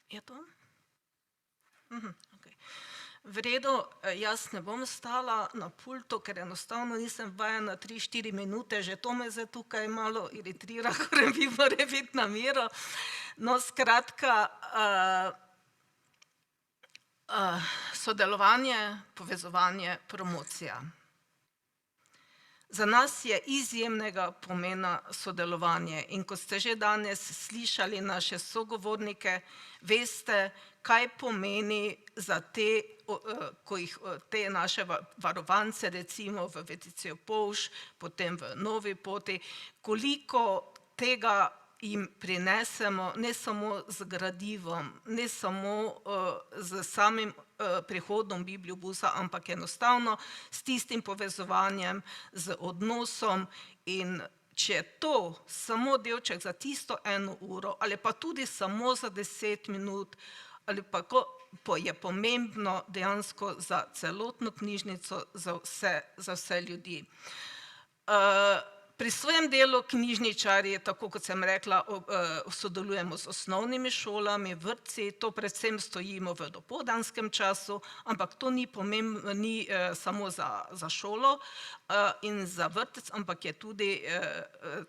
Je to? V redu, jaz ne bom stala na pultu, ker enostavno nisem vajena 3-4 minute, že to me zdaj tukaj malo iritira, ker bi mora biti na miru. No, skratka, sodelovanje, povezovanje, promocija. Za nas je izjemnega pomena sodelovanje in kot ste že danes slišali naše sogovornike, veste, kaj pomeni za te naše varovance, recimo v Veticijo Polž, potem v Novi Poti, koliko tega jim prinesemo, ne samo z gradivom, ne samo z samim prihodom bibliobusa, ampak enostavno s tistim povezovanjem, z odnosom in če je to samo delček za tisto 1 uro ali pa tudi samo za 10 minut, ali pa je pomembno dejansko za celotno knjižnico, za vse ljudi. Pri svojem delu knjižničarji, tako kot sem rekla, sodelujemo z osnovnimi šolami, vrtci, to predvsem stojimo v dopoldanskem času, ampak to ni samo za šolo in za vrtec, ampak je tudi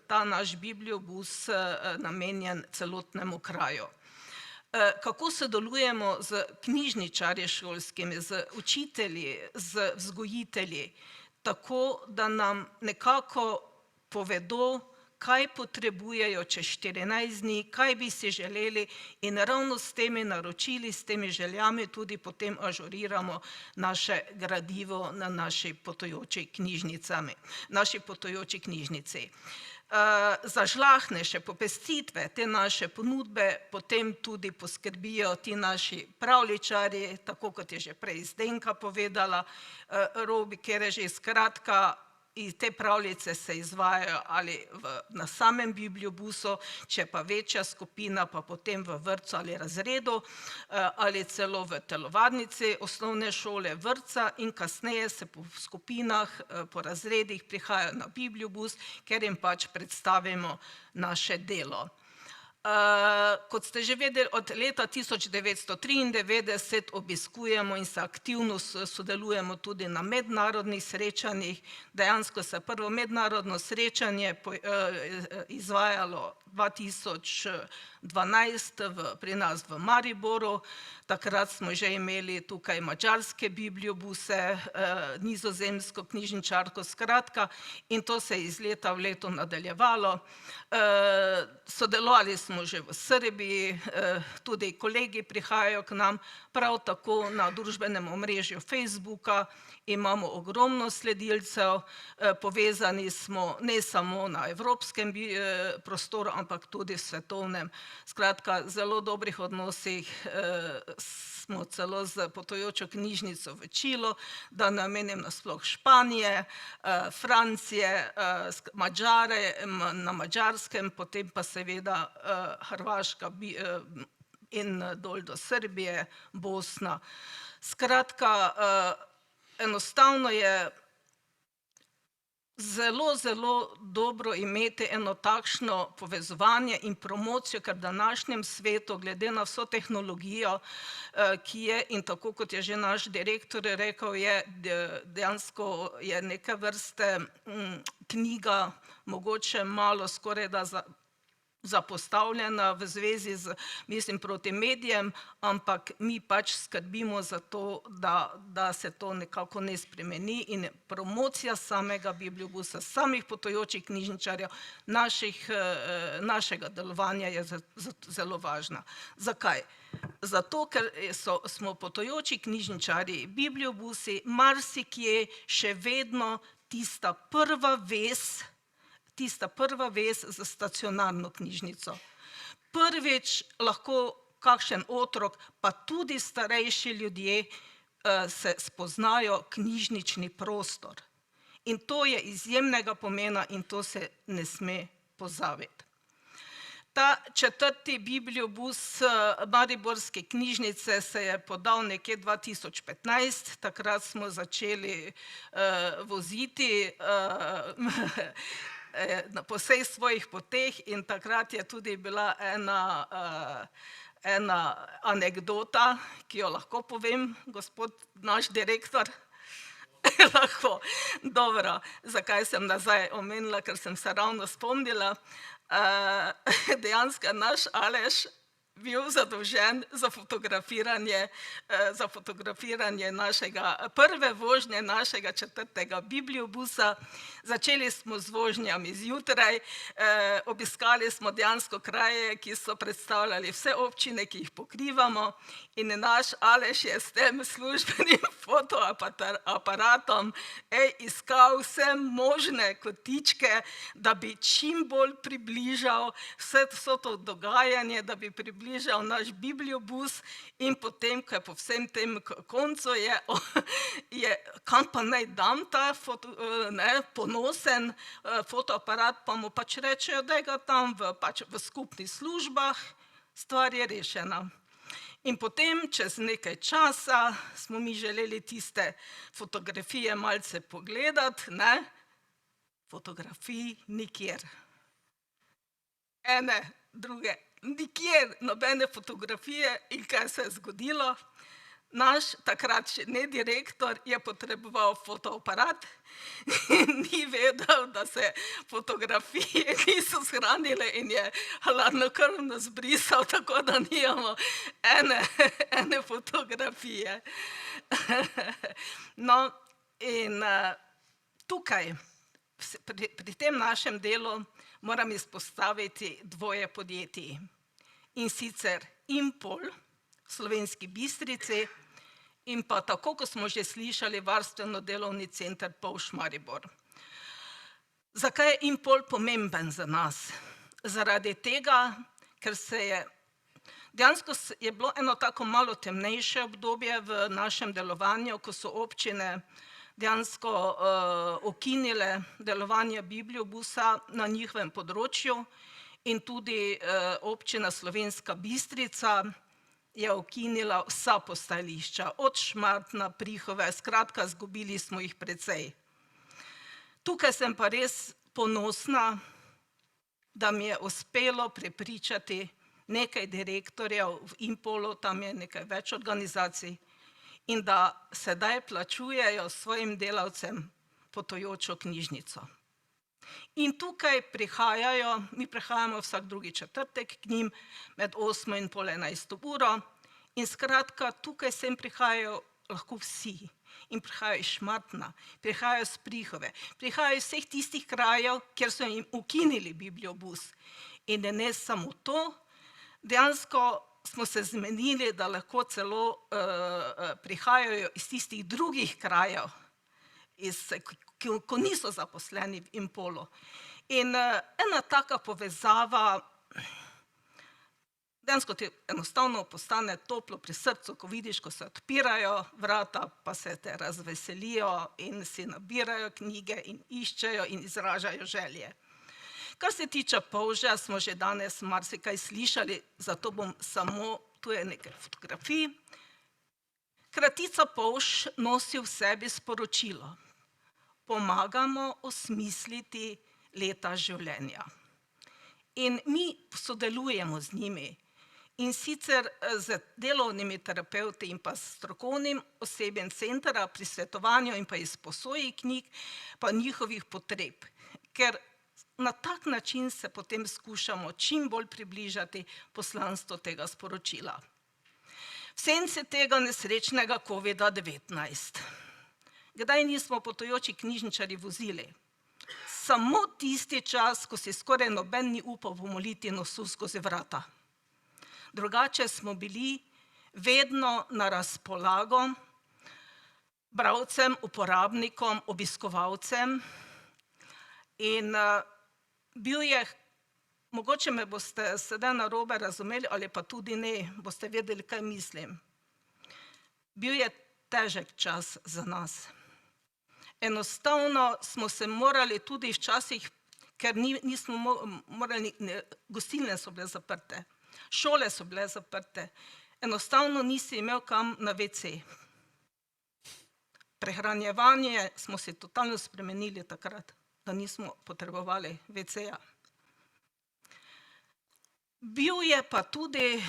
ta naš bibliobus namenjen celotnemu kraju. Kako sodelujemo z knjižničarji šolskimi, z učitelji, z vzgojitelji, tako da nam nekako povedo, kaj potrebujejo čez 14 dni, kaj bi si želeli in ravno s temi naročili, s temi željami tudi potem ažuriramo naše gradivo na naši potujoči knjižnici. Za žlahtnejše popestritve te naše ponudbe potem tudi poskrbijo ti naši pravljičarji, tako kot je že prej Zdenka povedala, Robi, kjer je že skratka, te pravljice se izvajajo ali na samem bibliobusu, če pa večja skupina, pa potem v vrtcu ali razredu, ali celo v telovadnici osnovne šole, vrtca in kasneje se po skupinah, po razredih prihajajo na bibliobus, ker jim pač predstavimo naše delo. Kot ste že vedeli, od leta 1993 obiskujemo in se aktivno sodelujemo tudi na mednarodnih srečanjih. Dejansko se prvo mednarodno srečanje izvajalo 2012 pri nas v Mariboru. Takrat smo že imeli tukaj mađarske bibliobuse, nizozemsko knjižničarko, skratka, in to se je iz leta v leto nadaljevalo. Sodelovali smo že v Srbiji, tudi kolegi prihajajo k nam, prav tako na družbenem omrežju Facebooka imamo ogromno sledilcev, povezani smo ne samo na evropskem prostoru, ampak tudi v svetovnem. Skratka, zelo dobrih odnosih smo celo z potujočo knjižnico v Čilu, da ne omenim nasploh Španije, Francije, Madžare, na Madžarskem, potem pa seveda Hrvaška in dol do Srbije, Bosna. Skratka, enostavno je zelo, zelo dobro imeti eno takšno povezovanje in promocijo, ker v današnjem svetu, glede na vso tehnologijo, ki je, in tako kot je že naš direktor rekel, je dejansko je neke vrste knjiga, mogoče malo skoraj da zapostavljena v zvezi z, mislim, proti medijem, ampak mi pač skrbimo za to, da se to nekako ne spremeni in promocija samega bibliobusa, samih potujočih knjižničarjev, našega delovanja je zelo važna. Zakaj? Zato, ker smo potujoči knjižničarji, bibliobusi, marsikje še vedno tista prva vez za stacionarno knjižnico. Prvič lahko kakšen otrok, pa tudi starejši ljudje se spoznajo knjižnični prostor. In to je izjemnega pomena in to se ne sme pozabiti. Ta 4. bibliobus Mariborske knjižnice se je podal nekje 2015, takrat smo začeli voziti po vseh svojih poteh in takrat je tudi bila ena anekdota, ki jo lahko povem, gospod naš direktor. Lahko. Dobro, zakaj sem nazaj omenila, ker sem se ravno spomnila. Dejansko naš Aleš bil zadolžen za fotografiranje našega prve vožnje, našega 4. bibliobusa. Začeli smo z vožnjami zjutraj, obiskali smo dejansko kraje, ki so predstavljali vse občine, ki jih pokrivamo, in naš Aleš je s tem službenim fotoaparatom iskal vse možne kotičke, da bi čim bolj približal vso to dogajanje, da bi približal naš bibliobus, in potem, ko je po vsem tem koncu je, kam pa naj dam ta ponosen fotoaparat, pa mu pač rečejo, da ga tam v skupnih službah, stvar je rešena. In potem, čez nekaj časa, smo mi želeli tiste fotografije malce pogledati, fotografij nikjer. Ene, druge, nikjer nobene fotografije, in kaj se je zgodilo? Naš takrat še ne direktor je potreboval fotoaparat in ni vedel, da se fotografije niso shranile in je hladnokrvno zbrisal, tako da nimamo ene fotografije. No, in tukaj, pri tem našem delu, moram izpostaviti dvoje podjetij, in sicer Impol v Slovenski Bistrici in pa, tako kot smo že slišali, Varstveno-delovni center Povš Maribor. Zakaj je Impol pomemben za nas? Zaradi tega, ker dejansko je bilo eno tako malo temnejše obdobje v našem delovanju, ko so občine dejansko ukinile delovanje bibliobusa na njihovem področju, in tudi občina Slovenska Bistrica je ukinila vsa postajališča, od Šmartna, Prihove, skratka, izgubili smo jih precej. Tukaj sem pa res ponosna, da mi je uspelo prepričati nekaj direktorjev v Impolu, tam je nekaj več organizacij, in da sedaj plačujejo svojim delavcem potujočo knjižnico. In tukaj prihajajo, mi prihajamo vsak drugi četrtek k njim med 8 in pol 11 uro. In skratka, tukaj sem prihajajo lahko vsi. In prihajajo iz Šmartna, prihajajo iz Prihove, prihajajo iz vseh tistih krajev, kjer so jim ukinili bibliobus. In ne samo to, dejansko smo se zmenili, da lahko celo prihajajo iz tistih drugih krajev, ko niso zaposleni v Impolu. In ena taka povezava, dejansko ti enostavno postane toplo pri srcu, ko vidiš, ko se odpirajo vrata, pa se te razveselijo in si nabirajo knjige in iščejo in izražajo želje. Kar se tiče polža, smo že danes marsikaj slišali, zato bom samo, tu je nekaj fotografij. Kratica polž nosi v sebi sporočilo. Pomagamo osmisliti leta življenja. In mi sodelujemo z njimi. In sicer z delovnimi terapevti in pa strokovnim osebjem centra pri svetovanju in pa izposoji knjig, pa njihovih potreb. Ker na tak način se potem skušamo čim bolj približati poslanstvu tega sporočila. V senci tega nesrečnega COVID-19. Kdaj nismo potujoči knjižničarji vozili? Samo tisti čas, ko si skoraj noben ni upal pomoliti nosu skozi vrata. Drugače smo bili vedno na razpolago bralcem, uporabnikom, obiskovalcem in bil je, mogoče me boste sedaj narobe razumeli ali pa tudi ne, boste vedeli, kaj mislim. Bil je težek čas za nas. Enostavno smo se morali tudi včasih, ker nismo morali, gostilne so bile zaprte, šole so bile zaprte, enostavno nisi imel kam na WC. Prehranjevanje smo si totalno spremenili takrat, da nismo potrebovali WC-ja. Bil je pa tudi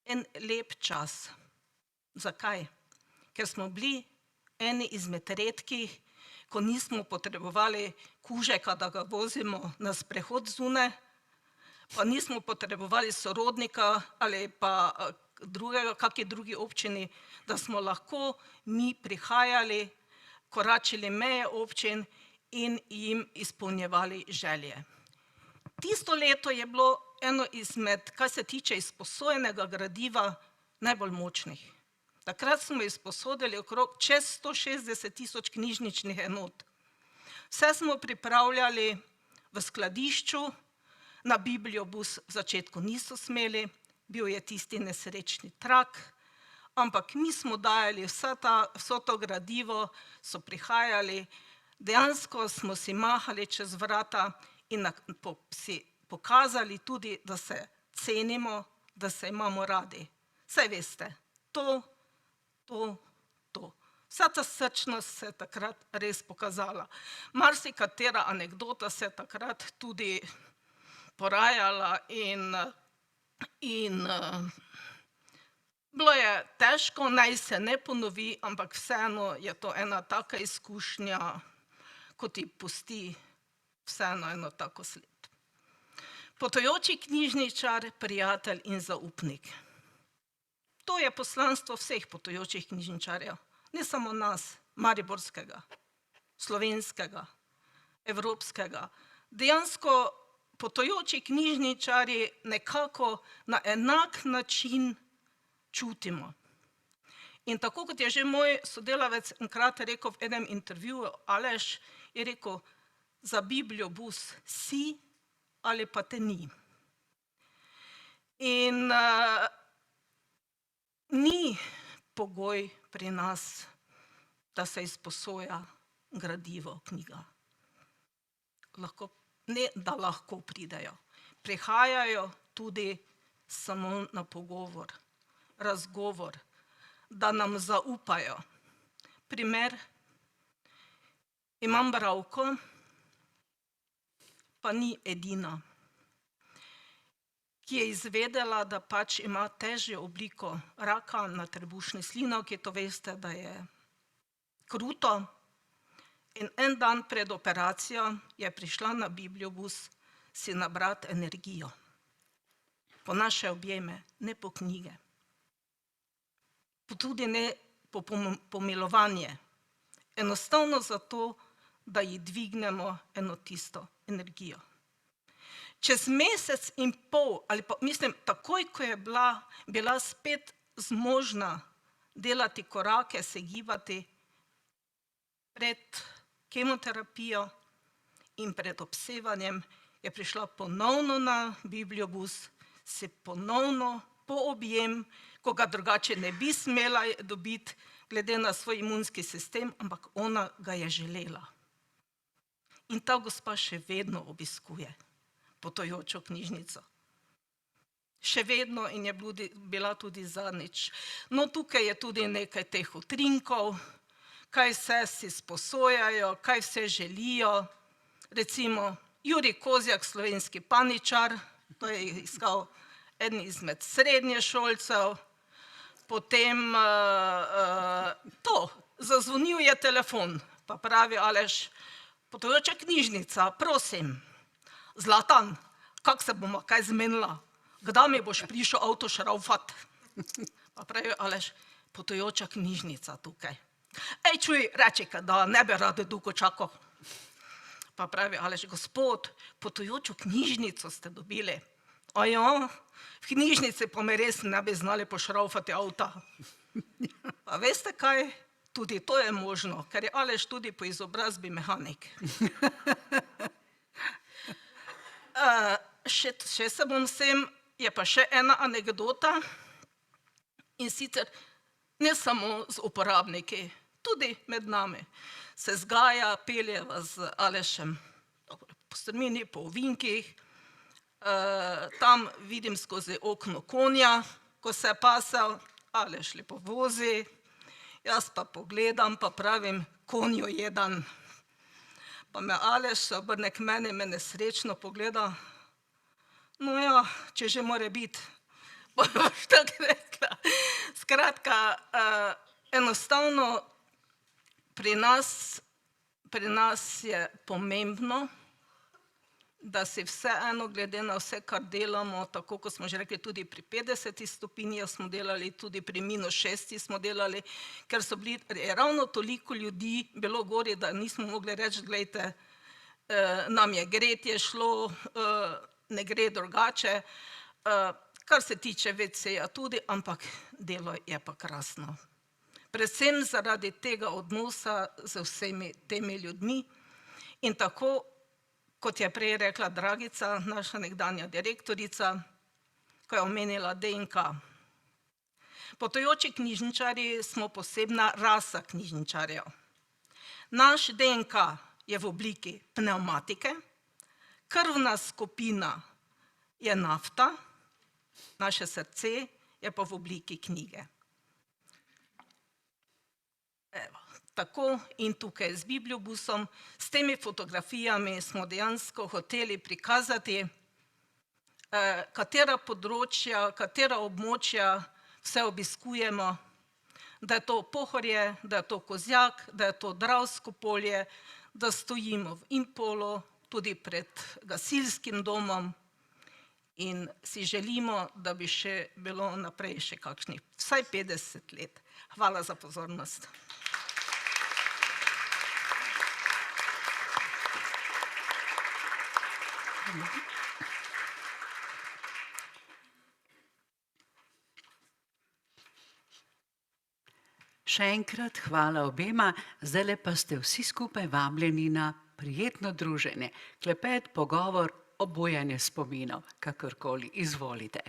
en lep čas. Zakaj? Ker smo bili eni izmed redkih, ko nismo potrebovali kužeka, da ga vozimo na sprehod zunaj, pa nismo potrebovali sorodnika ali pa drugega, kakšni drugi občini, da smo lahko mi prihajali, koračili meje občin in jim izpolnjevali želje. Tisto leto je bilo eno izmed, kar se tiče izposojenega gradiva, najbolj močnih. Takrat smo izposodili okrog čez 160 000 knjižničnih enot. Vse smo pripravljali v skladišču, na bibliobus v začetku niso smeli, bil je tisti nesrečni trak, ampak mi smo dajali vso to gradivo, so prihajali, dejansko smo si mahali čez vrata in si pokazali tudi, da se cenimo, da se imamo radi. Saj veste, to. Vsa ta srčnost se je takrat res pokazala. Marsikatera anekdota se je takrat tudi porajala in bilo je težko, naj se ne ponovi, ampak vseeno je to ena taka izkušnja, ko ti pusti vseeno eno tako sled. Potujoči knjižničar, prijatelj in zaupnik. To je poslanstvo vseh potujočih knjižničarjev, ne samo nas, mariborskega, slovenskega, evropskega. Dejansko potujoči knjižničarji nekako na enak način čutimo. In tako kot je že moj sodelavec enkrat rekel v enem intervjuju, Aleš, je rekel, za bibliobus si ali pa te ni. In ni pogoj pri nas, da se izposoja gradivo, knjiga. Ne, da lahko pridejo. Prihajajo tudi samo na pogovor, razgovor, da nam zaupajo. Primer, imam bralko, pa ni edina, ki je izvedela, da pač ima težjo obliko raka na trebušni slinavki, to veste, da je kruto, In en dan pred operacijo je prišla na Bibliobus si nabrati energijo. Po naše objeme, ne po knjige. Tudi ne po pomilovanje. Enostavno zato, da ji dvignemo eno tisto energijo. Čez mesec in pol, ali pa mislim, takoj, ko je bila spet zmožna delati korake, se gibati pred kemoterapijo in pred obsevanjem, je prišla ponovno na Bibliobus, se ponovno po objem, ko ga drugače ne bi smela dobiti, glede na svoj imunski sistem, ampak ona ga je želela. In ta gospa še vedno obiskuje potujočo knjižnico. Še vedno in je bila tudi zadnjič. No, tukaj je tudi nekaj teh utrinkov, kaj vse si sposojajo, kaj vse želijo. Recimo, Jurij Kozjak, slovenski paničar, to je iskal eden izmed srednješolcev, potem to, zazvonil je telefon, pa pravi Aleš, potujoča knjižnica, prosim, Zlatan, kak se bomo kaj zmenila, kdaj mi boš prišel avto šraufat? Pa pravi Aleš, potujoča knjižnica tukaj. Ej, čuj, reči, da ne bi rade dolgo čakal. Pa pravi Aleš, gospod, potujočo knjižnico ste dobili. A ja, v knjižnici pa me res ne bi znali pošraufati avta. Pa veste kaj, tudi to je možno, ker je Aleš tudi po izobrazbi mehanik. Še se bom vsem, je pa še ena anekdota, in sicer ne samo z uporabniki, tudi med nami. Se zgaja, peljeva z Alešem po strmini, po ovinkih, tam vidim skozi okno konja, ko se je pasel, Aleš lepo vozi, jaz pa pogledam, pa pravim, konjo jedan. Pa me Aleš se obrne k meni, me nesrečno pogleda, no ja, če že more biti, boš tako rekla. Skratka, enostavno pri nas je pomembno, da si vseeno glede na vse, kar delamo, tako kot smo že rekli, tudi pri 50 stopinjah smo delali, tudi pri -6 smo delali, ker je ravno toliko ljudi bilo gori, da nismo mogli reči, glejte, nam je gretje šlo, ne gre drugače, kar se tiče WC-ja tudi, ampak delo je pa krasno. Predvsem zaradi tega odnosa z vsemi temi ljudmi in tako, kot je prej rekla Dragica, naša nekdanja direktorica, ko je omenila DNK. Potujoči knjižničarji smo posebna rasa knjižničarjev. Naš DNK je v obliki pnevmatike, krvna skupina je nafta, naše srce je pa v obliki knjige. Evo, tako in tukaj z Bibliobusom, s temi fotografijami smo dejansko hoteli prikazati, katera področja, katera območja vse obiskujemo, da je to Pohorje, da je to Kozjak, da je to Dravsko polje, da stojimo v Impolu, tudi pred gasilskim domom in si želimo, da bi še bilo naprej še kakšnih vsaj 50 let. Hvala za pozornost. Še enkrat hvala obema, zdajle pa ste vsi skupaj vabljeni na prijetno druženje, klepet, pogovor, obujanje spominov, kakorkoli, izvolite.